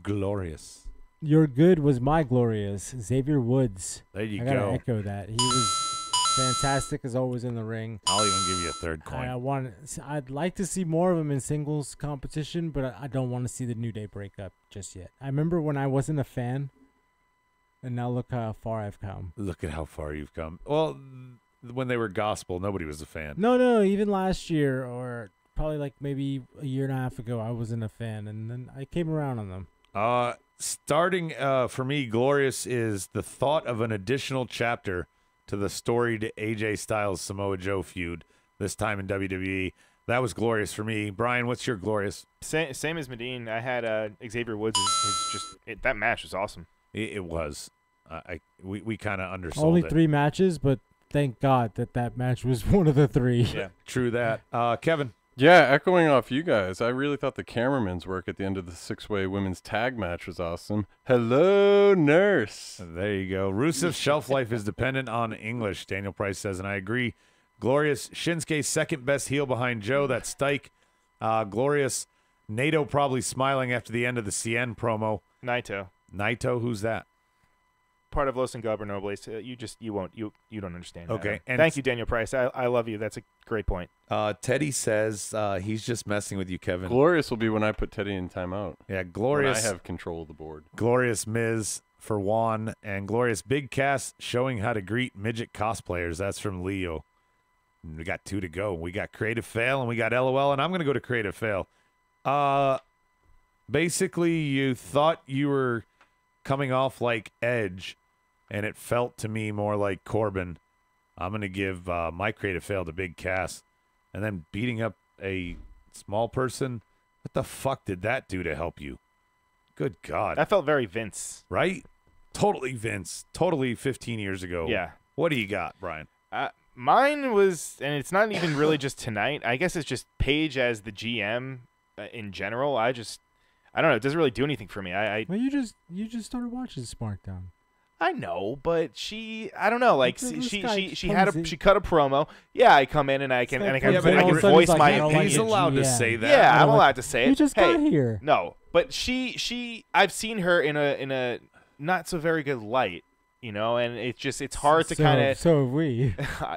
Glorious. Your good was my glorious. Xavier Woods. There you go. I gotta echo that. He was fantastic as always in the ring. I'll even give you a third coin. I'd like to see more of them in singles competition, but I don't want to see the New Day break up just yet. I remember when I wasn't a fan, and now look how far I've come. Look at how far you've come. Well, when they were gospel, nobody was a fan. No, even last year or probably like maybe a year and a half ago, I wasn't a fan, and then I came around on them. Starting for me, glorious is the thought of an additional chapter to the storied AJ Styles Samoa Joe feud, this time in WWE. That was glorious for me. Brian, what's your glorious? Same as Medine. I had Xavier Woods. That match was awesome. It was. We kind of undersold Only it. 3 matches, but thank God that match was one of the 3. Yeah, true that. Kevin. Yeah, echoing off you guys, I really thought the cameraman's work at the end of the 6-way women's tag match was awesome. Hello, nurse. There you go. Rusev's shelf life is dependent on English, Daniel Price says, and I agree. Glorious. Shinsuke's second best heel behind Joe. That's Stike. Glorious. Naito probably smiling after the end of the CN promo. Naito, who's that? Part of Los Ingobernables. You don't understand. Okay. And thank you, Daniel Price. I love you. That's a great point. Teddy says he's just messing with you, Kevin. Glorious will be when I put Teddy in timeout. Yeah, Glorious. When I have control of the board. Glorious Miz for Juan, and Glorious Big Cass showing how to greet midget cosplayers. That's from Leo. And we got 2 to go. We got Creative Fail, and we got LOL, and I'm going to go to Creative Fail. Basically, you thought you were coming off like Edge, and it felt to me more like Corbin. I'm going to give my Creative Fail to Big Cass. And then beating up a small person, what the fuck did that do to help you? Good God. That felt very Vince. Right? Totally Vince. Totally 15 years ago. Yeah. What do you got, Brian? Mine was, and it's not even really just tonight. I guess it's just Paige as the GM in general. I don't know. It doesn't really do anything for me. Well, you just started watching SmackDown. I know, but I don't know. Like she cut a promo. Yeah, I come in and I can voice my opinion. He's allowed to say that. Yeah, I'm allowed to say it. You just got here. No, but I've seen her in a not so very good light, and it's hard to kind of. So have we.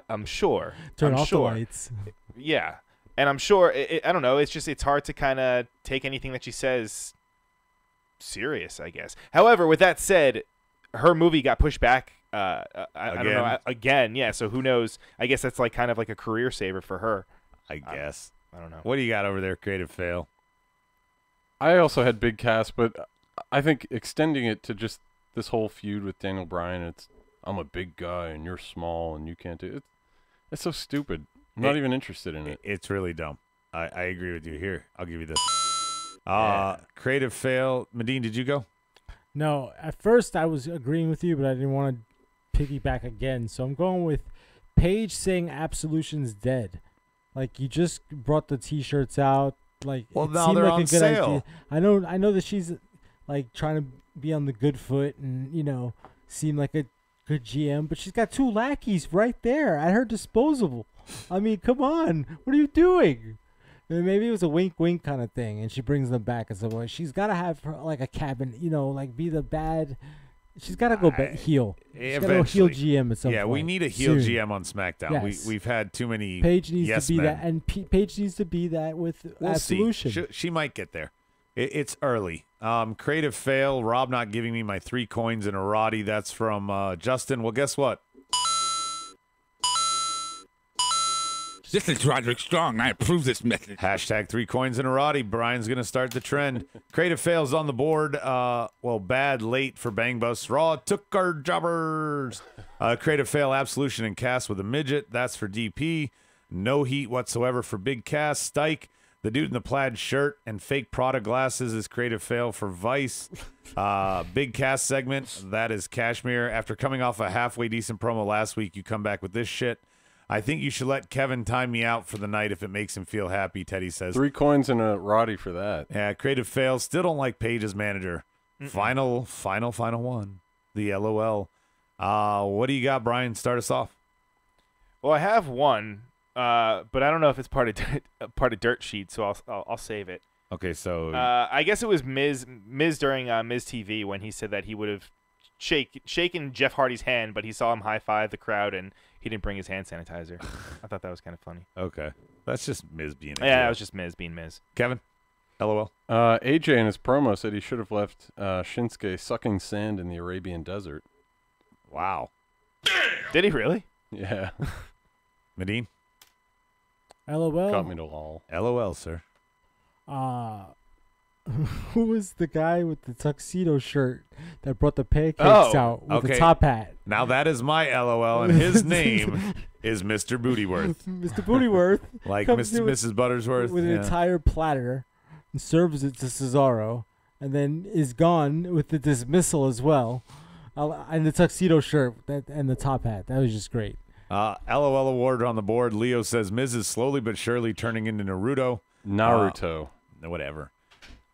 I'm sure. Turn off the lights. Yeah, and I'm sure. I don't know. It's hard to kind of take anything that she says serious, I guess. However, with that said, her movie got pushed back. I don't know, again. Yeah. So who knows? I guess that's like kind of like a career saver for her. I guess. I don't know. What do you got over there? Creative Fail. I also had Big Cass, but I think extending it to just this whole feud with Daniel Bryan, I'm a big guy and you're small and you can't do it. It's so stupid. I'm not even interested in it. It's really dumb. I agree with you. Here, I'll give you this. Creative Fail. Medine, did you go? No, at first I was agreeing with you, but I didn't want to piggyback again. So I'm going with Paige saying Absolution's dead. Like, you just brought the T-shirts out. Like, well, it now seemed they're like on a good sale. idea. I know that she's like trying to be on the good foot and seem like a good GM, but she's got 2 lackeys right there at her disposal. I mean, come on, what are you doing? And maybe it was a wink kind of thing, and she brings them back and so she's got to have her, like a cabin, like be the bad. She's got to go heel. She's got to go heel GM at some point. Yeah, we need a heel soon. GM on SmackDown. Yes. We've had too many. Paige needs to be men. that, and Paige needs to be that with Absolution. See. She might get there. It's early. Creative Fail. Rob not giving me my 3 coins in a Roddy. That's from Justin. Well, guess what? This is Roderick Strong. I approve this message. Hashtag 3 coins in a Roddy. Brian's going to start the trend. Creative Fails on the board. Bad late for Bang Bus. Raw took our jobbers. Creative Fail, Absolution, and Cass with a midget. That's for DP. No heat whatsoever for Big Cass. Stike, the dude in the plaid shirt and fake Prada glasses is Creative Fail for Vice. Big Cass segment. That is Cashmere. After coming off a halfway decent promo last week, you come back with this shit. I think you should let Kevin time me out for the night if it makes him feel happy, Teddy says. 3 coins and a Roddy for that. Yeah, Creative Fail. Still don't like Paige's manager. Final one. The LOL. What do you got, Brian? Start us off. Well, I have one, but I don't know if it's part of Dirt Sheet, so I'll save it. Okay, so I guess it was Miz during Miz TV when he said that he would have shaking Jeff Hardy's hand, but he saw him high-five the crowd, and he didn't bring his hand sanitizer. I thought that was kind of funny. Okay. That's just Miz being a Yeah, heel. it was just Miz being Miz. Kevin? LOL. AJ in his promo said he should have left Shinsuke sucking sand in the Arabian desert. Wow. Did he really? Yeah. Medine? LOL. Got me to lol. LOL, sir. Who was the guy with the tuxedo shirt that brought the pancakes out with the top hat? Now that is my LOL, and his name is Mr. Bootyworth. Mr. Bootyworth. Like comes in Mrs. Buttersworth. with an entire platter and serves it to Cesaro, and then is gone with the dismissal as well. And the tuxedo shirt and the top hat. That was just great. LOL award on the board. Leo says Miz is slowly but surely turning into Naruto. Whatever.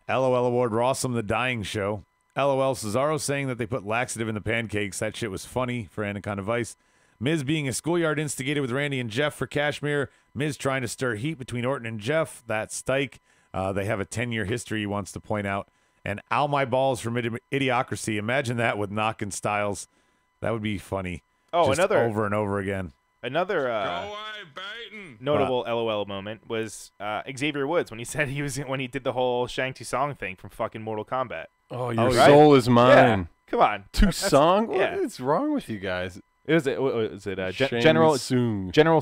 LOL award Rossum the Dying Show. LOL Cesaro saying that they put laxative in the pancakes. That shit was funny for Anaconda Vice. Miz being a schoolyard instigator with Randy and Jeff for Kashmir. Miz trying to stir heat between Orton and Jeff. That's Stike. They have a 10-year history he wants to point out. And Ow My Balls from Idiocracy. Imagine that with Knockin' Styles. That would be funny. Oh, just another over and over again. Another notable LOL moment was Xavier Woods when he said when he did the whole Shang Tsung thing from fucking Mortal Kombat. Oh, your soul is mine. Yeah. Come on, Tsung? What yeah. is wrong with you guys? Is it General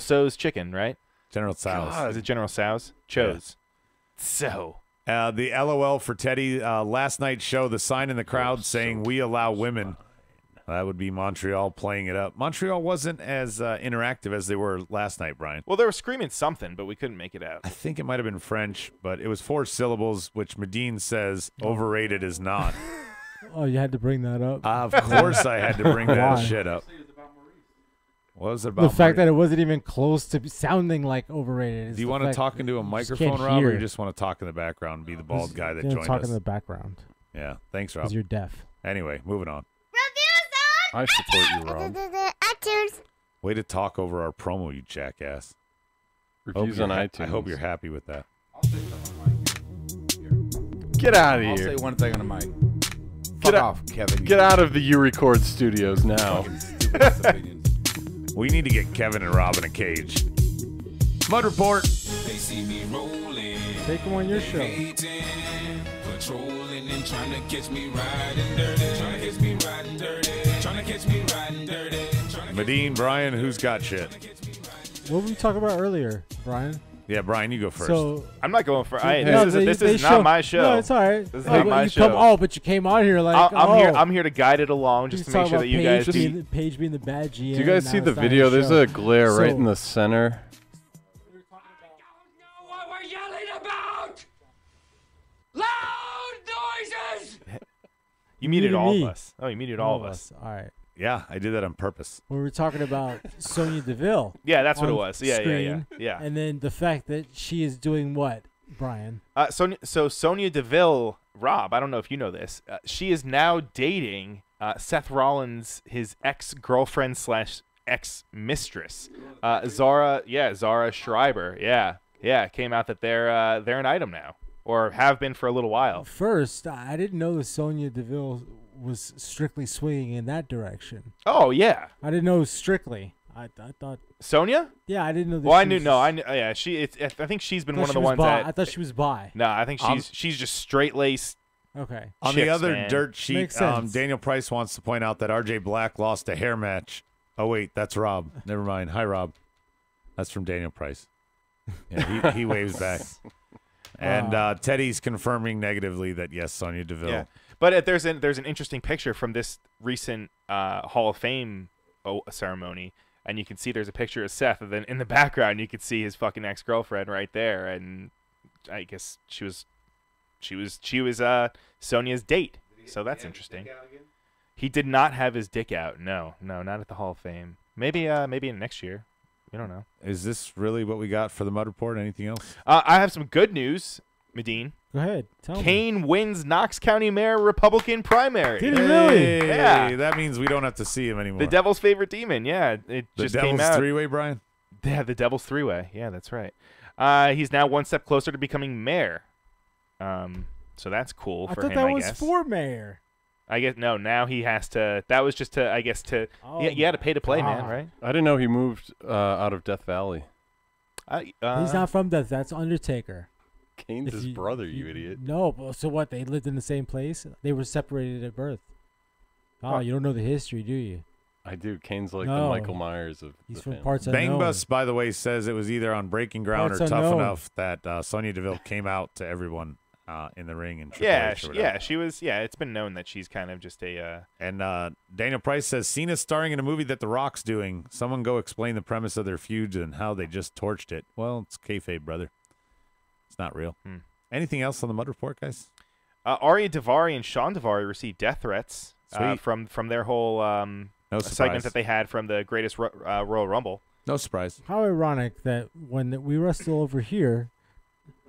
So's chicken, right? General Tso's. Is it General Tso's? Chose. Yeah. So. The LOL for Teddy. Last night's show, the sign in the crowd saying, "We allow women." That would be Montreal playing it up. Montreal wasn't as interactive as they were last night, Brian. Well, they were screaming something, but we couldn't make it out. I think it might have been French, but it was 4 syllables, which Medine says overrated is not. Oh, you had to bring that up? Of course I had to bring that shit up. What was it about? The fact that it wasn't even close to sounding like overrated. Do you want to talk into a microphone, Rob, or you just want to talk in the background and be the bald guy that joined us? Talk in the background. Yeah, thanks, Rob. Because you're deaf. Anyway, moving on. I support you, Rob. Way to talk over our promo, you jackass. Reviews on iTunes. I hope you're happy with that. Get out of I'll here. say one thing on the mic. Fuck off, Kevin. Get out of the U Record studios now. We need to get Kevin and Rob in a cage. Mud Report. They see me rolling. Take them on your show. Patrolling and trying to catch me riding dirty. Trying to catch me riding dirty. Trying to catch me riding dirty. Medine, Brian, who's got shit? What were we talking about earlier, Brian? Yeah, Brian, you go first. So I'm not going for. this is not my show. No, it's all right. This is not my show. But you came on here like I'm here to guide it along, just to make sure that you guys. Paige being the bad GM. Do you guys see the video? There's a glare right in the center. What we're yelling about? Loud noises. You muted all of us. Oh, you muted all of us. All right. Yeah, I did that on purpose. We were talking about Sonya Deville. Yeah, that's what it was. Yeah. And then the fact that she is doing what, Brian? So Sonya Deville, Rob, I don't know if you know this. She is now dating Seth Rollins, his ex-girlfriend / ex-mistress, Zara Schreiber. Yeah, came out that they're an item now, or have been for a little while. First, I didn't know that Sonya Deville was strictly swinging in that direction. Oh yeah, I didn't know it was strictly. I thought Sonya. Yeah, I didn't know. That well, I knew. No, I knew. Yeah, I think she's been one of the ones that. I thought she was bi. No, I think she's just straight laced. Okay. On the other dirt sheet, sense. Daniel Price wants to point out that RJ Black lost a hair match. Oh wait, that's Rob. Never mind. Hi, Rob. That's from Daniel Price. Yeah, he waves back. And Teddy's confirming negatively that yes, Sonya Deville. Yeah. But there's an interesting picture from this recent Hall of Fame ceremony, and you can see there's a picture of Seth, and then in the background you can see his fucking ex-girlfriend right there, and I guess she was Sonya's date. So that's interesting. He did not have his dick out. No, not at the Hall of Fame. Maybe in next year. We don't know. Is this really what we got for the Mud Report? Anything else? I have some good news, Medine. Go ahead. Tell me. Kane wins Knox County Mayor Republican primary. Did he really? Yeah. That means we don't have to see him anymore. The Devil's favorite demon. Yeah, it just came out. The Devil's three-way, Brian? Yeah, the Devil's three-way. Yeah, that's right. He's now one step closer to becoming mayor. So that's cool for him, I guess. I thought that was for mayor. I guess no. Now he has to. That was just to. I guess to. Oh you had to pay to play, man. God. Right? I didn't know he moved out of Death Valley. He's not from Death. That's Undertaker. Kane's his brother, you idiot. No, but so what? They lived in the same place. They were separated at birth. Oh, you don't know the history, do you? I do. Kane's like No. the Michael Myers of He's the from family. parts unknown. Bangbus, by the way, says it was either on Breaking Ground Parts or Tough unknown. Enough that Sonya Deville came out to everyone in the ring. And Yeah, she was. Yeah, it's been known that she's kind of just a. And Daniel Price says Cena's starring in a movie that The Rock's doing. Someone go explain the premise of their feud and how they just torched it. Well, it's kayfabe, brother. It's not real. Anything else on the Mud Report, guys? Arya Davari and Sean Davari received death threats Sweet. from their whole No segment surprise. that they had from the Greatest Royal Rumble. No surprise. How ironic that when we wrestle over here,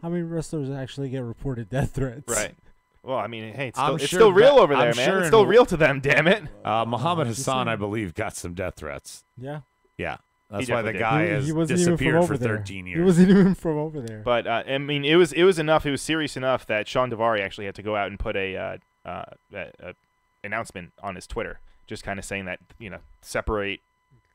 how many wrestlers actually get reported death threats? Right. Well, I mean, hey, I'm it's sure still real that- over there, I'm man. sure It's in- still real to them, damn it. Muhammad just Hassan, I saying. believe, got some death threats. Yeah. Yeah. He That's why the definitely guy did. has He wasn't even from disappeared over for there. 13 years. He wasn't even from over there. But I mean, it was enough. It was serious enough that Sean Davari actually had to go out and put a announcement on his Twitter, just kind of saying that separate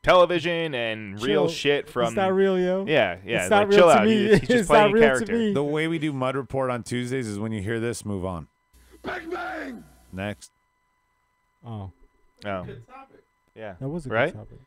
television and real Chill. shit from. It's not real, yo. Yeah, It's like, not real chill to out. me. He's just It's playing not a real to character. me. The way we do Mud Report on Tuesdays is when you hear this, move on. Bang bang! Next. Oh, Oh. Yeah. that was a Right? good topic.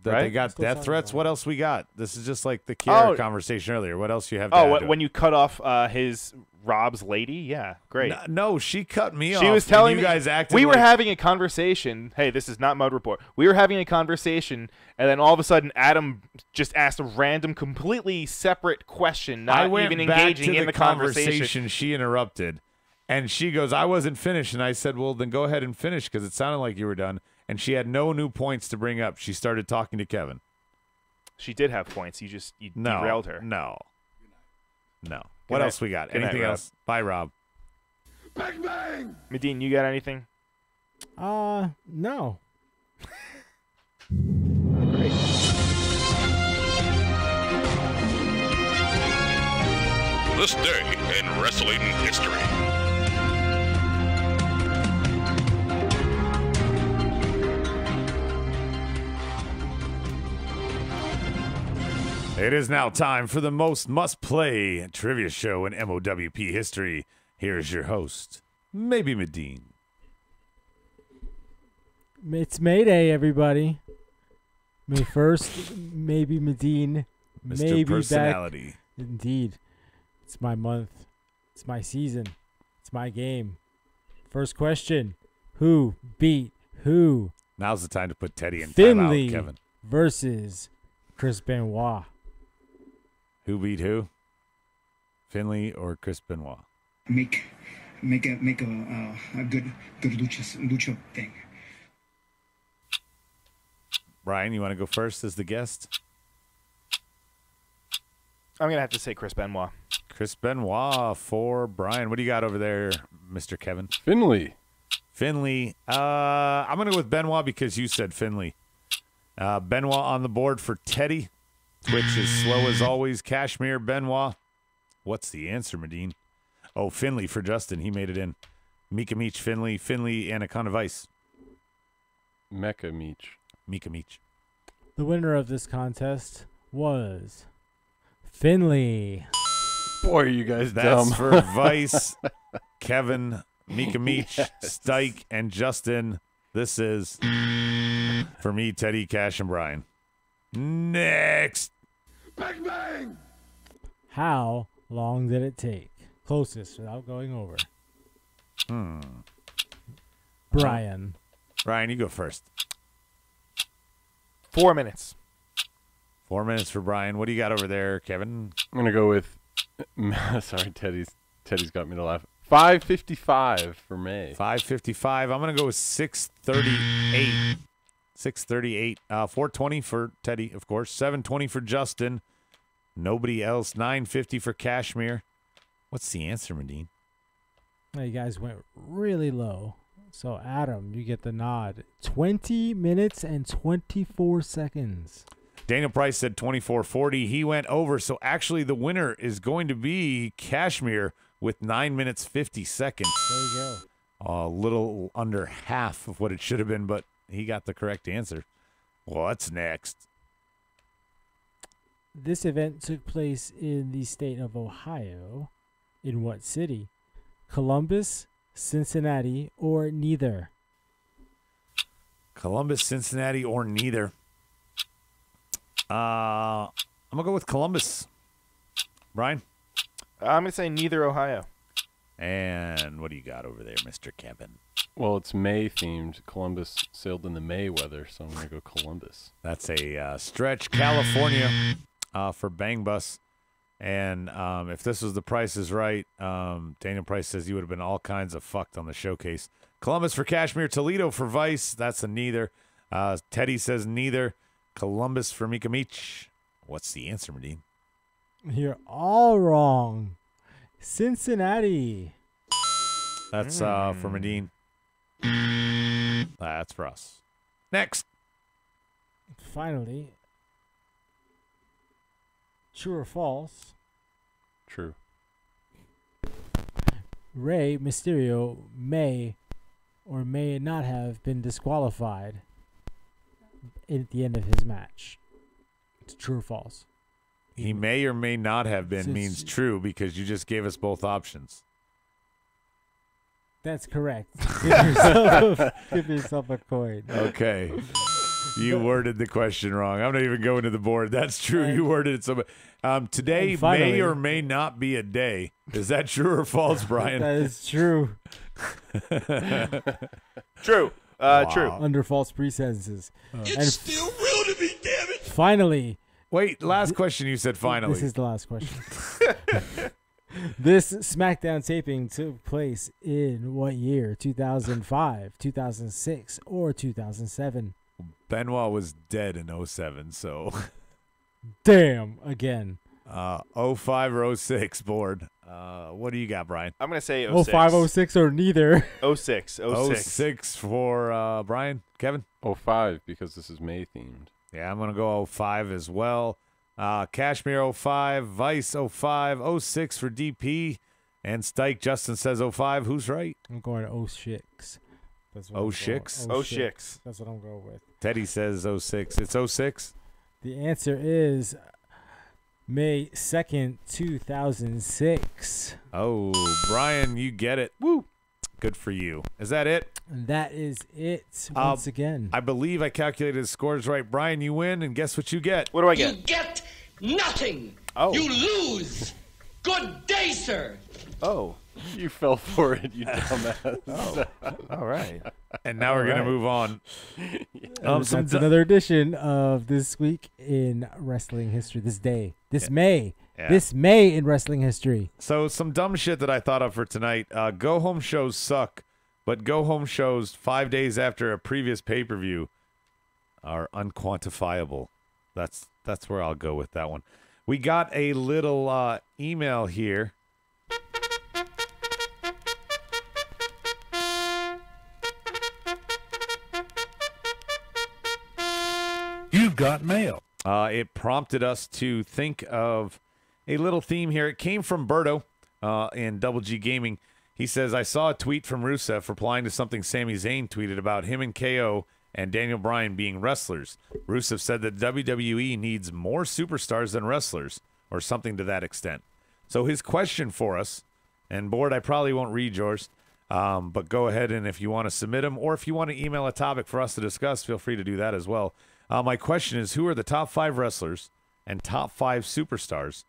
That Right? they got Still death talking threats. about What it. else we got? This is just like the Kiera Oh. conversation earlier. What else you have to Oh, add to when it? you cut off his Rob's lady? Yeah, great. No, she cut me off. She was and telling you me guys acted we were like- having a conversation. Hey, this is not Mud Report. We were having a conversation, and then all of a sudden, Adam just asked a random, completely separate question, I not went even back engaging to in the conversation. She interrupted, and she goes, "I wasn't finished." And I said, "Well, then go ahead and finish," because it sounded like you were done. And she had no new points to bring up. She started talking to Kevin. She did have points. You derailed her. No. Good What night. else we got? Good night, Anything Rob. else? Bye, Rob. Bang bang! Medine, you got anything? No. This day in wrestling history. It is now time for the most must-play trivia show in MOWP history. Here's your host, maybe Medine. It's May Day, everybody. May 1st, maybe Medine. Mr. Maybe Personality. back. Indeed. It's my month. It's my season. It's my game. First question. Who beat who? Now's the time to put Teddy in Finley timeout, Kevin. versus Chris Benoit. Who beat who? Finley or Chris Benoit? Make a good lucha thing. Brian, you want to go first as the guest? I'm going to have to say Chris Benoit. Chris Benoit for Brian. What do you got over there, Mr. Kevin? Finley. I'm going to go with Benoit because you said Finley. Benoit on the board for Teddy. Twitch is slow as always. Kashmir, Benoit. What's the answer, Medine? Oh, Finley for Justin. He made it in. Mika Meach, Finley, Anaconda Vice. Mecca Meach. Mika Meach. The winner of this contest was Finley. Boy, are you guys That's dumb. for Vice, Kevin, Mika Meach, Stike, and Justin. This is for me, Teddy, Cash, and Brian. Next. Bang bang! How long did it take? Closest without going over. Brian. Brian, you go first. 4 minutes. 4 minutes for Brian. What do you got over there, Kevin? I'm gonna go with. Sorry, Teddy's got me to laugh. 5:55 for May. 5:55. I'm gonna go with 6:38. 6:38. 4:20 for Teddy, of course. 7:20 for Justin. Nobody else. 9:50 for Kashmir. What's the answer, Medine? Now you guys went really low. So, Adam, you get the nod. 20 minutes and 24 seconds. Daniel Price said 24:40. He went over. So actually, the winner is going to be Kashmir with 9 minutes 50 seconds. There you go. A little under half of what it should have been, but he got the correct answer. What's next? This event took place in the state of Ohio. In what city? Columbus, Cincinnati, or neither? Columbus, Cincinnati, or neither. I'm going to go with Columbus. Brian? I'm going to say neither Ohio. And what do you got over there, Mr. Kevin? Well, it's May themed. Columbus sailed in the May weather, so I'm going to go Columbus. That's a stretch. California for Bang Bus. And if this was The Price is Right, Daniel Price says you would have been all kinds of fucked on the showcase. Columbus for Kashmir. Toledo for Vice. That's a neither. Teddy says neither. Columbus for Mika Meach. What's the answer, Medine? You're all wrong. Cincinnati. That's for Medine. That's for us. Next. Finally, true or false? True. Rey Mysterio may or may not have been disqualified at the end of his match. It's true or false? He may or may not have been means true because you just gave us both options. That's correct. Give yourself a coin. Okay. You worded the question wrong. I'm not even going to the board. That's true. You worded it so. Today may or may not be a day. Is that true or false, Brian? That is true. True. Wow. True. Under false pretenses. It's still real to me, damn it. Finally. Wait, last question. You said finally. This is the last question. This SmackDown taping took place in what year? 2005, 2006, or 2007? Benoit was dead in 07, so. Damn, again. 05 or 06 board. What do you got, Brian? I'm going to say 06. 05, 06, or neither. 06. 06 for Brian. Kevin? 05 because this is May themed. Yeah, I'm going to go 05 as well. Kashmir 05, Vice 05, 06 for DP, and Stike. Justin says 05. Who's right? I'm going to 06. That's what 06? 06. That's what I'm going with. Teddy says 06. It's 06? The answer is May 2nd, 2006. Oh, Brian, you get it. Woo. Good for you. Is that it? And that is it once again. I believe I calculated the scores right. Brian, you win, and guess what you get? What do I get? You get nothing. Oh. You lose. Good day, sir. Oh. You fell for it, you dumbass. All right. And now we're going to move on. That's another edition of This Week in Wrestling History. This May in wrestling history. So some dumb shit that I thought of for tonight. Go-home shows suck, but go-home shows 5 days after a previous pay-per-view are unquantifiable. That's where I'll go with that one. We got a little email here. You've got mail. It prompted us to think of a little theme here. It came from Berto in Double G Gaming. He says, I saw a tweet from Rusev replying to something Sami Zayn tweeted about him and KO and Daniel Bryan being wrestlers. Rusev said that WWE needs more superstars than wrestlers, or something to that extent. So his question for us, and board, I probably won't read yours, but go ahead and if you want to submit them, or if you want to email a topic for us to discuss, feel free to do that as well. My question is, who are the top 5 wrestlers and top 5 superstars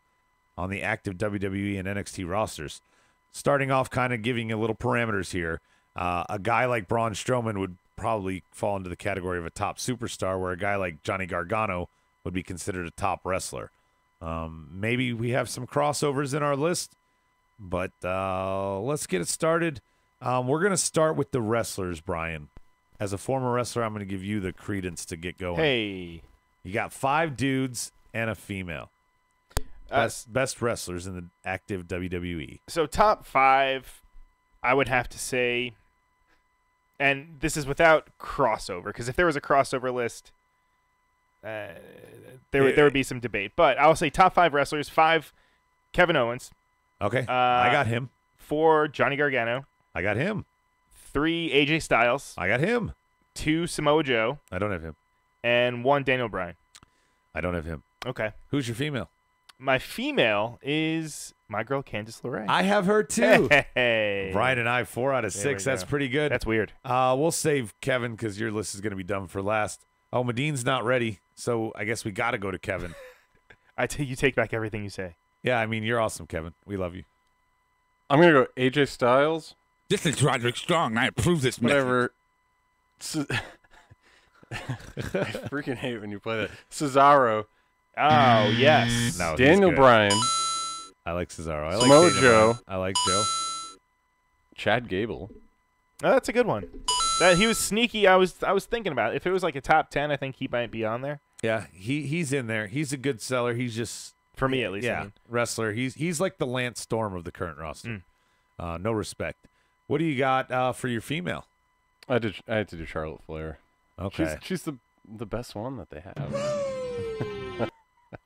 on the active WWE and NXT rosters? Starting off kind of giving a little parameters here. A guy like Braun Strowman would probably fall into the category of a top superstar, where a guy like Johnny Gargano would be considered a top wrestler. Maybe we have some crossovers in our list, but let's get it started. We're going to start with the wrestlers, Brian. As a former wrestler, I'm going to give you the credence to get going. Hey. You got 5 dudes and a female. Best wrestlers in the active WWE. So top 5, I would have to say, and this is without crossover, because if there was a crossover list, there would be some debate. But I'll say top 5 wrestlers. 5, Kevin Owens. Okay, I got him. 4, Johnny Gargano. I got him. 3 AJ Styles. I got him. 2 Samoa Joe. I don't have him. And 1 Daniel Bryan. I don't have him. Okay. Who's your female? My female is my girl Candice LeRae. I have her too. Hey. Brian and I, 4 out of 6. That's pretty good. That's weird. We'll save Kevin because your list is going to be dumb for last. Oh, Medine's not ready, so I guess we got to go to Kevin. You take back everything you say. Yeah, I mean, you're awesome, Kevin. We love you. I'm going to go AJ Styles. This is Roderick Strong. I approve this Whatever. I freaking hate when you play that. Cesaro. Oh, yes. No, Daniel Bryan. I like Cesaro. I Samoa like Joe. I like Joe. Chad Gable. Oh, that's a good one. That he was sneaky. I was thinking about it. If it was like a top 10, I think he might be on there. Yeah, he's in there. He's a good seller. He's just, for me at least. Yeah, I mean. wrestler. He's like the Lance Storm of the current roster. No respect. What do you got for your female? I had to do Charlotte Flair. Okay, she's the best one that they have.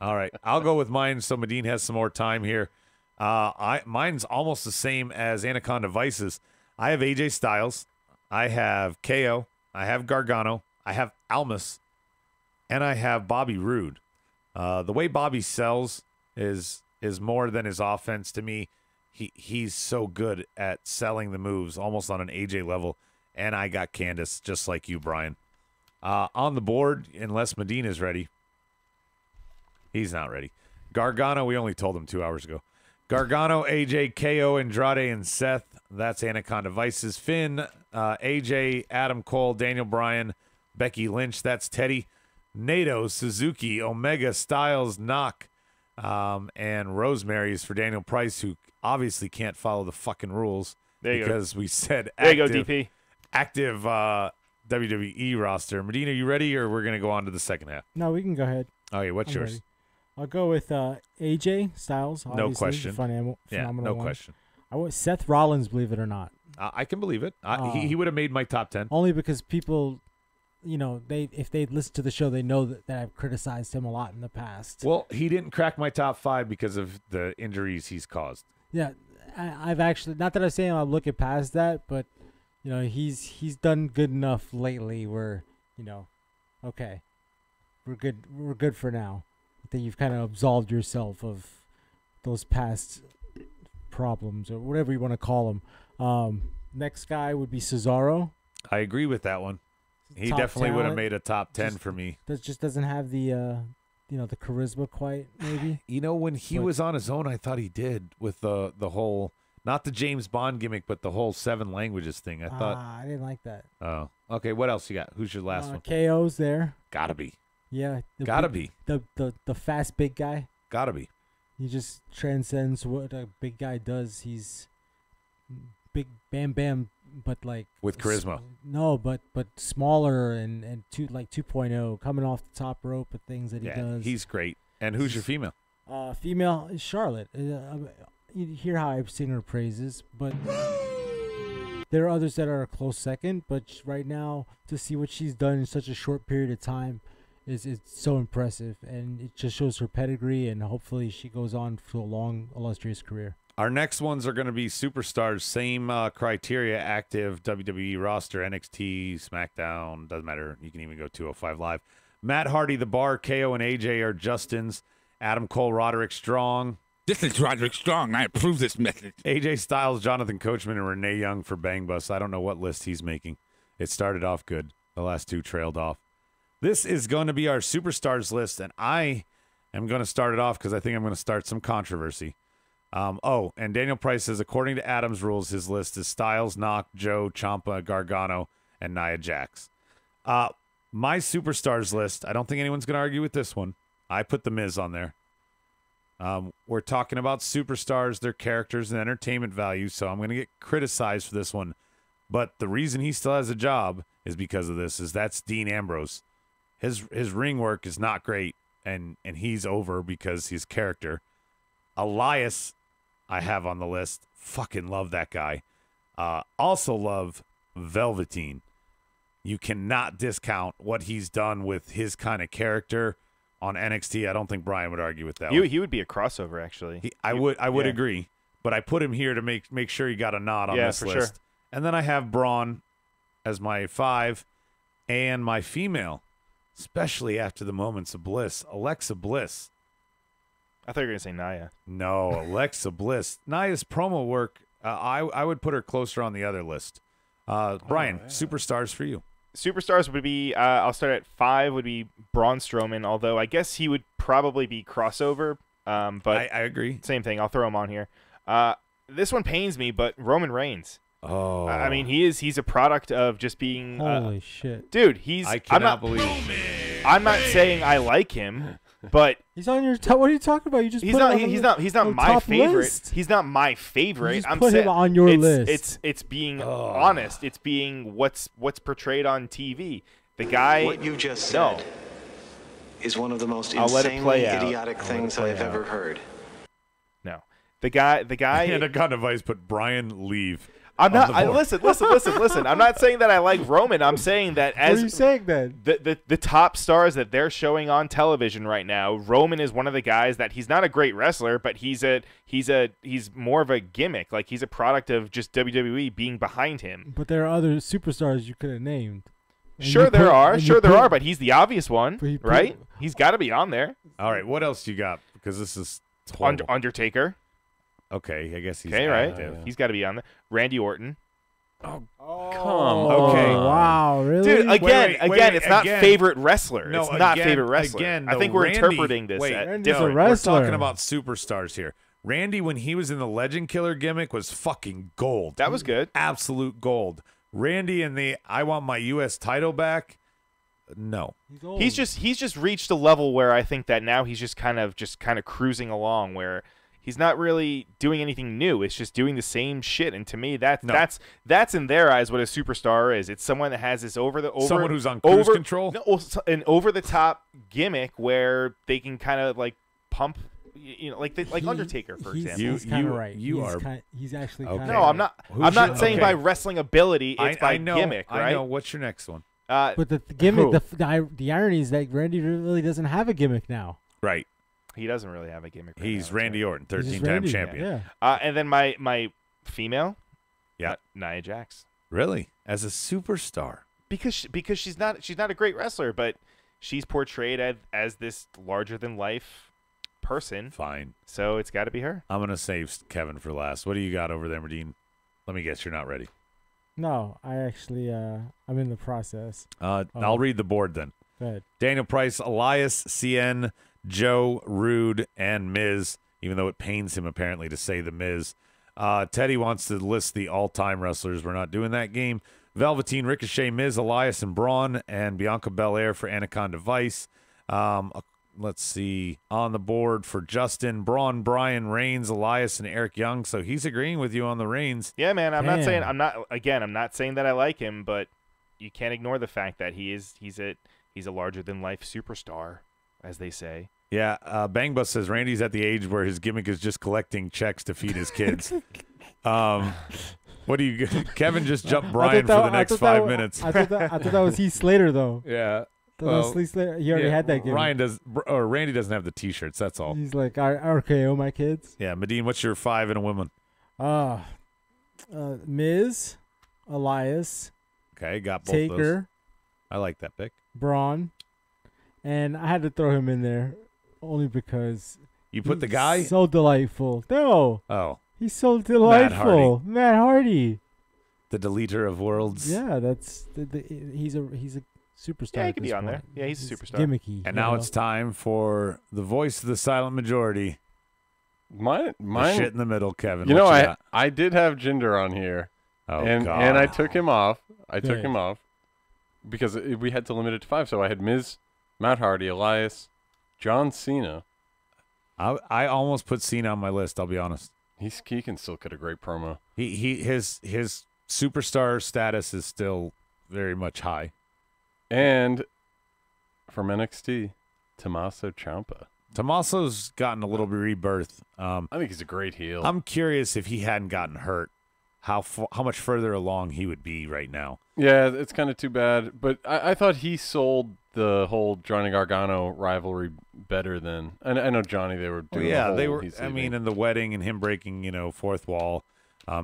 All right, I'll go with mine. So Medine has some more time here. Mine's almost the same as Anaconda Vice's. I have AJ Styles. I have KO. I have Gargano. I have Almas. And I have Bobby Roode. The way Bobby sells is more than his offense to me. He's so good at selling the moves, almost on an AJ level. And I got Candice, just like you, Brian. On the board, unless Medine is ready. He's not ready. Gargano, we only told him 2 hours ago. Gargano, AJ, KO, Andrade, and Seth. That's Anaconda Vice's. Finn, AJ, Adam Cole, Daniel Bryan, Becky Lynch. That's Teddy. Nato, Suzuki, Omega, Styles, Knock, and Rosemary is for Daniel Price, who obviously can't follow the fucking rules. There you because go. We said there you go, DP. Active WWE roster. Medina, you ready, or we're going to go on to the second half? No, we can go ahead. Okay, what's I'm yours? ready. I'll go with AJ Styles. No question. Phenomenal no one. question. I went Seth Rollins, believe it or not. I can believe it. He would have made my top 10. Only because people, if they listen to the show, they know that I've criticized him a lot in the past. Well, he didn't crack my top 5 because of the injuries he's caused. Yeah, I've actually, not that I'm saying I'm looking past that, but he's done good enough lately where okay, we're good for now. I think you've kind of absolved yourself of those past problems or whatever you want to call them. Next guy would be Cesaro. I agree with that one. He Top definitely would have talent. made a top 10 for me. That just doesn't have the the charisma quite, maybe. When he was on his own, I thought he did with the whole, not the James Bond gimmick, but the whole 7 languages thing. I thought. I didn't like that. Oh, okay. What else you got? Who's your last one? KO's there. Gotta be. Yeah. Gotta be. The fast big guy. Gotta be. He just transcends what a big guy does. He's big, bam, bam, but like with charisma. No, but smaller and 2.0, coming off the top rope with things that he does. He's great. And who's your female? Female is Charlotte. You hear how I've seen her praises, but there are others that are a close second. But right now, to see what she's done in such a short period of time is so impressive, and it just shows her pedigree, and hopefully she goes on to a long, illustrious career. Our next ones are going to be superstars, same criteria, active WWE roster, NXT, SmackDown, doesn't matter. You can even go 205 Live. Matt Hardy, The Bar, KO, and AJ are Justin's. Adam Cole, Roderick Strong. This is Roderick Strong. I approve this message. AJ Styles, Jonathan Coachman, and Renee Young for Bang Bus. I don't know what list he's making. It started off good. The last 2 trailed off. This is going to be our superstars list, and I am going to start it off because I think I'm going to start some controversy. And Daniel Price says, according to Adam's rules, his list is Styles, Knock, Joe, Ciampa, Gargano, and Nia Jax. My superstars list, I don't think anyone's going to argue with this one. I put The Miz on there. We're talking about superstars, their characters, and entertainment value, so I'm going to get criticized for this one. But the reason he still has a job is because of this, that's Dean Ambrose. His ring work is not great, and he's over because his character. Elias, I have on the list. Fucking love that guy. Also love Velveteen. You cannot discount what he's done with his kind of character on NXT. I don't think Brian would argue with that. He would be a crossover, actually. I would agree, but I put him here to make sure he got a nod on this list. For sure. And then I have Braun as my 5 and my female, especially after the moments of bliss, Alexa Bliss. I thought you were going to say Nia. No, Alexa Bliss. Nia's promo work, I would put her closer on the other list. Brian, superstars for you. Superstars would be, I'll start at 5, would be Braun Strowman, although I guess he would probably be crossover. But I agree. Same thing. I'll throw him on here. This one pains me, but Roman Reigns. Oh, I mean, he's a product of just being. Holy shit, dude! I cannot believe. I'm not saying I like him, but he's on your top. What are you talking about? You just he's put not. him on He's not my top favorite. list. He's not my favorite. You just I'm put saying him on your list. It's being honest. It's being what's portrayed on TV. The guy. What you just said is one of the most I'll let it insanely play out. idiotic things I've ever heard. No, the guy. Anaconda Vice put Brian leave. I'm not. Listen. I'm not saying that I like Roman. I'm saying that as what are you saying then? The top stars that they're showing on television right now, Roman is one of the guys that he's not a great wrestler, but he's more of a gimmick. Like he's a product of just WWE being behind him. But there are other superstars you could have named. Sure there are, but he's the obvious one, right? He's got to be on there. All right, what else you got? Because this is horrible. Undertaker. Okay, I guess he's okay, right? active. He's got to be on there. Randy Orton. Oh, come on. Okay. Wow, really? Dude, wait, it's not favorite wrestler. No, it's not favorite wrestler. Again, I think we're interpreting this. Randy's a different. wrestler. We're talking about superstars here. Randy, when he was in the Legend Killer gimmick, was fucking gold. That was good. Absolute gold. Randy in the I want my U.S. title back. No, he's just reached a level where I think that now he's just kind of cruising along where he's not really doing anything new. It's just doing the same shit. And to me, that's in their eyes what a superstar is. It's someone that has this someone who's on cruise control, an over the top gimmick where they can kind of like pump. You know, like Undertaker, for example. He's kind of right. He's actually okay. kind of no. I'm not. I'm not saying by wrestling ability. It's by gimmick, right? I know. What's your next one? But the gimmick, the irony is that Randy really doesn't have a gimmick now. Right. He doesn't really have a gimmick. Right He's now, Randy Orton, 13-time Randy, champion. Yeah. And then my female, Nia Jax. Really, as a superstar? Because she's not a great wrestler, but she's portrayed as this larger than life person. Fine. So it's got to be her. I'm gonna save Kevin for last. What do you got over there, Medine? Let me guess, you're not ready. No, I actually I'm in the process. I'll read the board then. Go ahead. Daniel Price, Elias, CN, Joe, Rude, and Miz, even though it pains him apparently to say the Miz. Teddy wants to list the all-time wrestlers. We're not doing that game. Velveteen, Ricochet, Miz, Elias, and Braun, and Bianca Belair for Anaconda Vice. Let's see. On the board for Justin, Braun, Brian, Reigns, Elias, and Eric Young. So he's agreeing with you on the Reigns. Yeah, man. I'm not saying that I like him, but you can't ignore the fact that he's a larger than life superstar, as they say. Yeah, Bang Bus says Randy's at the age where his gimmick is just collecting checks to feed his kids. What do you? Kevin just jumped Brian for the next 5 minutes. I thought that was Heath Slater though. Yeah. He already had that gimmick. Randy doesn't have the T-shirts. That's all. He's like, RKO my kids. Yeah, Medine, what's your 5 and a woman? Miz, Elias. Okay, got both Taker. those. I like that pick. Braun, and I had to throw him in there only because you put the guy so delightful. No, he's so delightful. Matt Hardy, the deleter of worlds. Yeah, that's he's a superstar. Yeah, he could be on there. Yeah, he's a superstar. Gimmicky. And now it's time for the voice of the silent majority. Mine shit in the middle, Kevin. You know, I did have Jinder on here. Oh, and God. I took him off. Took him off because we had to limit it to 5. So I had Miz, Matt Hardy, Elias, John Cena. I almost put Cena on my list. I'll be honest. He can still cut a great promo. His superstar status is still very much high. And from NXT, Tommaso Ciampa. Tommaso's gotten a little bit rebirth. I think he's a great heel. I'm curious if he hadn't gotten hurt, how much further along he would be right now. Yeah, it's kind of too bad. But I thought he sold the whole Johnny Gargano rivalry better than. I know Johnny, they were doing they were. I mean, in the wedding and him breaking, fourth wall.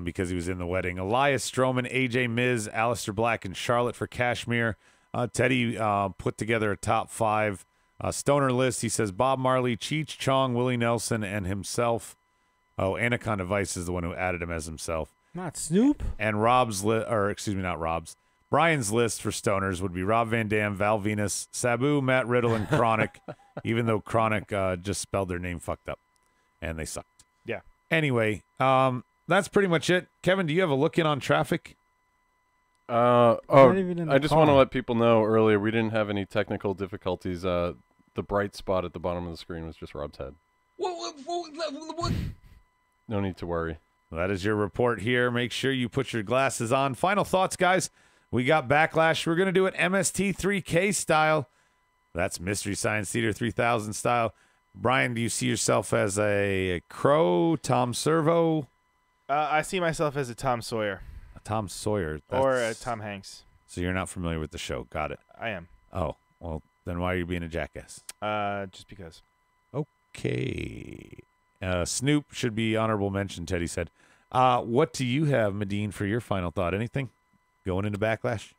because he was in the wedding. Elias Strowman, AJ Miz, Aleister Black, and Charlotte for Kashmir. Teddy put together a top 5 stoner list. He says Bob Marley, Cheech Chong, Willie Nelson, and himself. Oh, Anaconda Vice is the one who added him as himself. Not Snoop. And not Rob's. Brian's list for stoners would be Rob Van Dam, Val Venus, Sabu, Matt Riddle, and Chronic, even though Chronic just spelled their name fucked up, and they sucked. Yeah. Anyway, that's pretty much it. Kevin, do you have a look in on traffic? I just want to let people know earlier we didn't have any technical difficulties. The bright spot at the bottom of the screen was just Rob's head. What? No need to worry. That is your report here. Make sure you put your glasses on. Final thoughts, guys. We got Backlash. We're going to do it MST3K style. That's Mystery Science Theater 3000 style. Brian, do you see yourself as a Crow, Tom Servo? I see myself as a Tom Sawyer. A Tom Sawyer. Or a Tom Hanks. So you're not familiar with the show. Got it. I am. Oh, well, then why are you being a jackass? Just because. Okay. Snoop should be honorable mention, Teddy said. What do you have, Medine, for your final thought? Anything going into Backlash?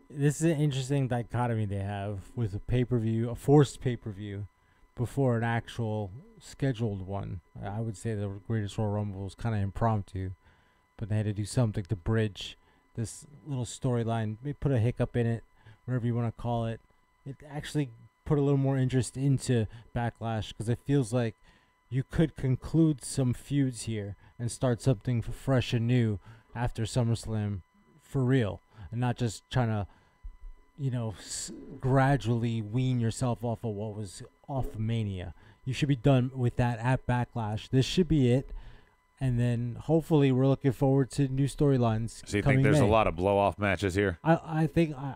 This is an interesting dichotomy they have with a pay-per-view, a forced pay-per-view, before an actual scheduled one. I would say the Greatest Royal Rumble was kind of impromptu, but they had to do something to bridge this little storyline. They put a hiccup in it, whatever you want to call it. It actually put a little more interest into Backlash because it feels like you could conclude some feuds here and start something fresh and new after SummerSlam for real, and not just trying to, gradually wean yourself off of what was off of Mania. You should be done with that at Backlash. This should be it. And then hopefully we're looking forward to new storylines. So you think there's a lot of blow-off matches here? I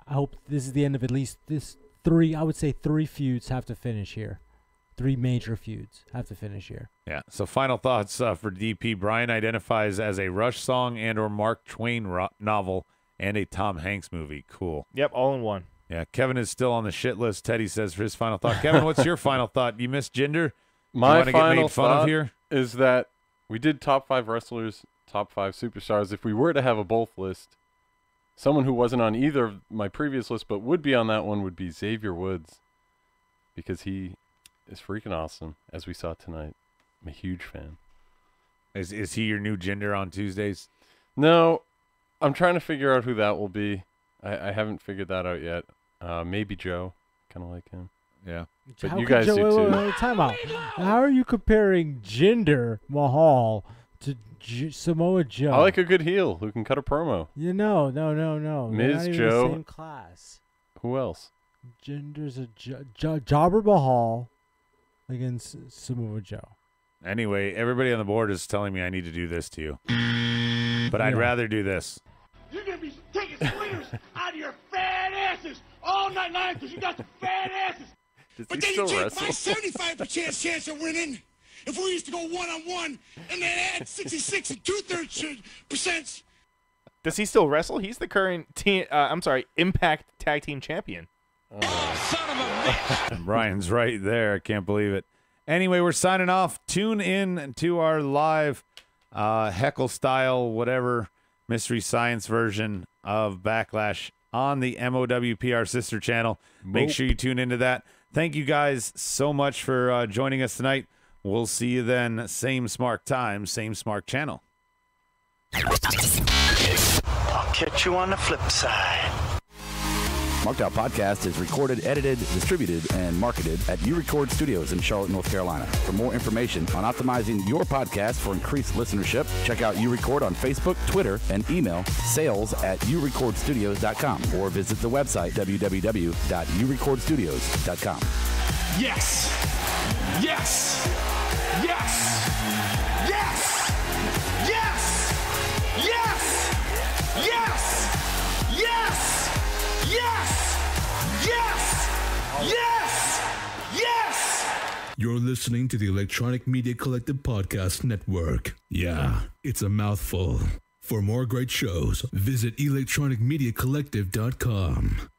hope this is the end of at least this 3. I would say 3 feuds have to finish here. 3 major feuds have to finish here. Yeah. So final thoughts for DP. Brian identifies as a Rush song and or Mark Twain novel and a Tom Hanks movie. Cool. Yep, all in one. Yeah. Kevin is still on the shit list. Teddy says for his final thought. Kevin, what's your final thought? You missed Jinder? My final thought is that we did top 5 wrestlers, top 5 superstars. If we were to have a both list, someone who wasn't on either of my previous list but would be on that one would be Xavier Woods, because he is freaking awesome, as we saw tonight. I'm a huge fan. Is he your new Jinder on Tuesdays? No, I'm trying to figure out who that will be. I haven't figured that out yet. Maybe Joe. Kind of like him. Yeah. But you guys do too. Wait, time out. How are you comparing Jinder Mahal to Samoa Joe? I like a good heel who can cut a promo. No. Miz, They're not Joe. even the same class. Who else? Jinder's a Jobber Mahal against Samoa Joe. Anyway, everybody on the board is telling me I need to do this to you. But I'd rather do this. You're going to be taking swingers out of your fat asses all night long because you got the fat asses. But then you take my 75% chance of winning. If we used to go one-on-one and then add 66 and 2/3%. Does he still wrestle? He's the current Impact Tag Team Champion. Oh, son of a bitch! Brian's right there. I can't believe it. Anyway, we're signing off. Tune in to our live heckle style, whatever, Mystery Science version of Backlash on the MOWPR sister channel. Make sure you tune into that. Thank you guys so much for joining us tonight. We'll see you then. Same smart time, same smart channel. I'll catch you on the flip side. Smackdown Podcast is recorded, edited, distributed, and marketed at U-Record Studios in Charlotte, North Carolina. For more information on optimizing your podcast for increased listenership, check out U-Record on Facebook, Twitter, and email sales@urecordstudios.com or visit the website www.urecordstudios.com. Yes! Yes! Yes! Yes! Yes! Yes! Yes! Yes! Yes! Yes! Yes! Yes! You're listening to the Electronic Media Collective Podcast Network. Yeah, it's a mouthful. For more great shows, visit electronicmediacollective.com.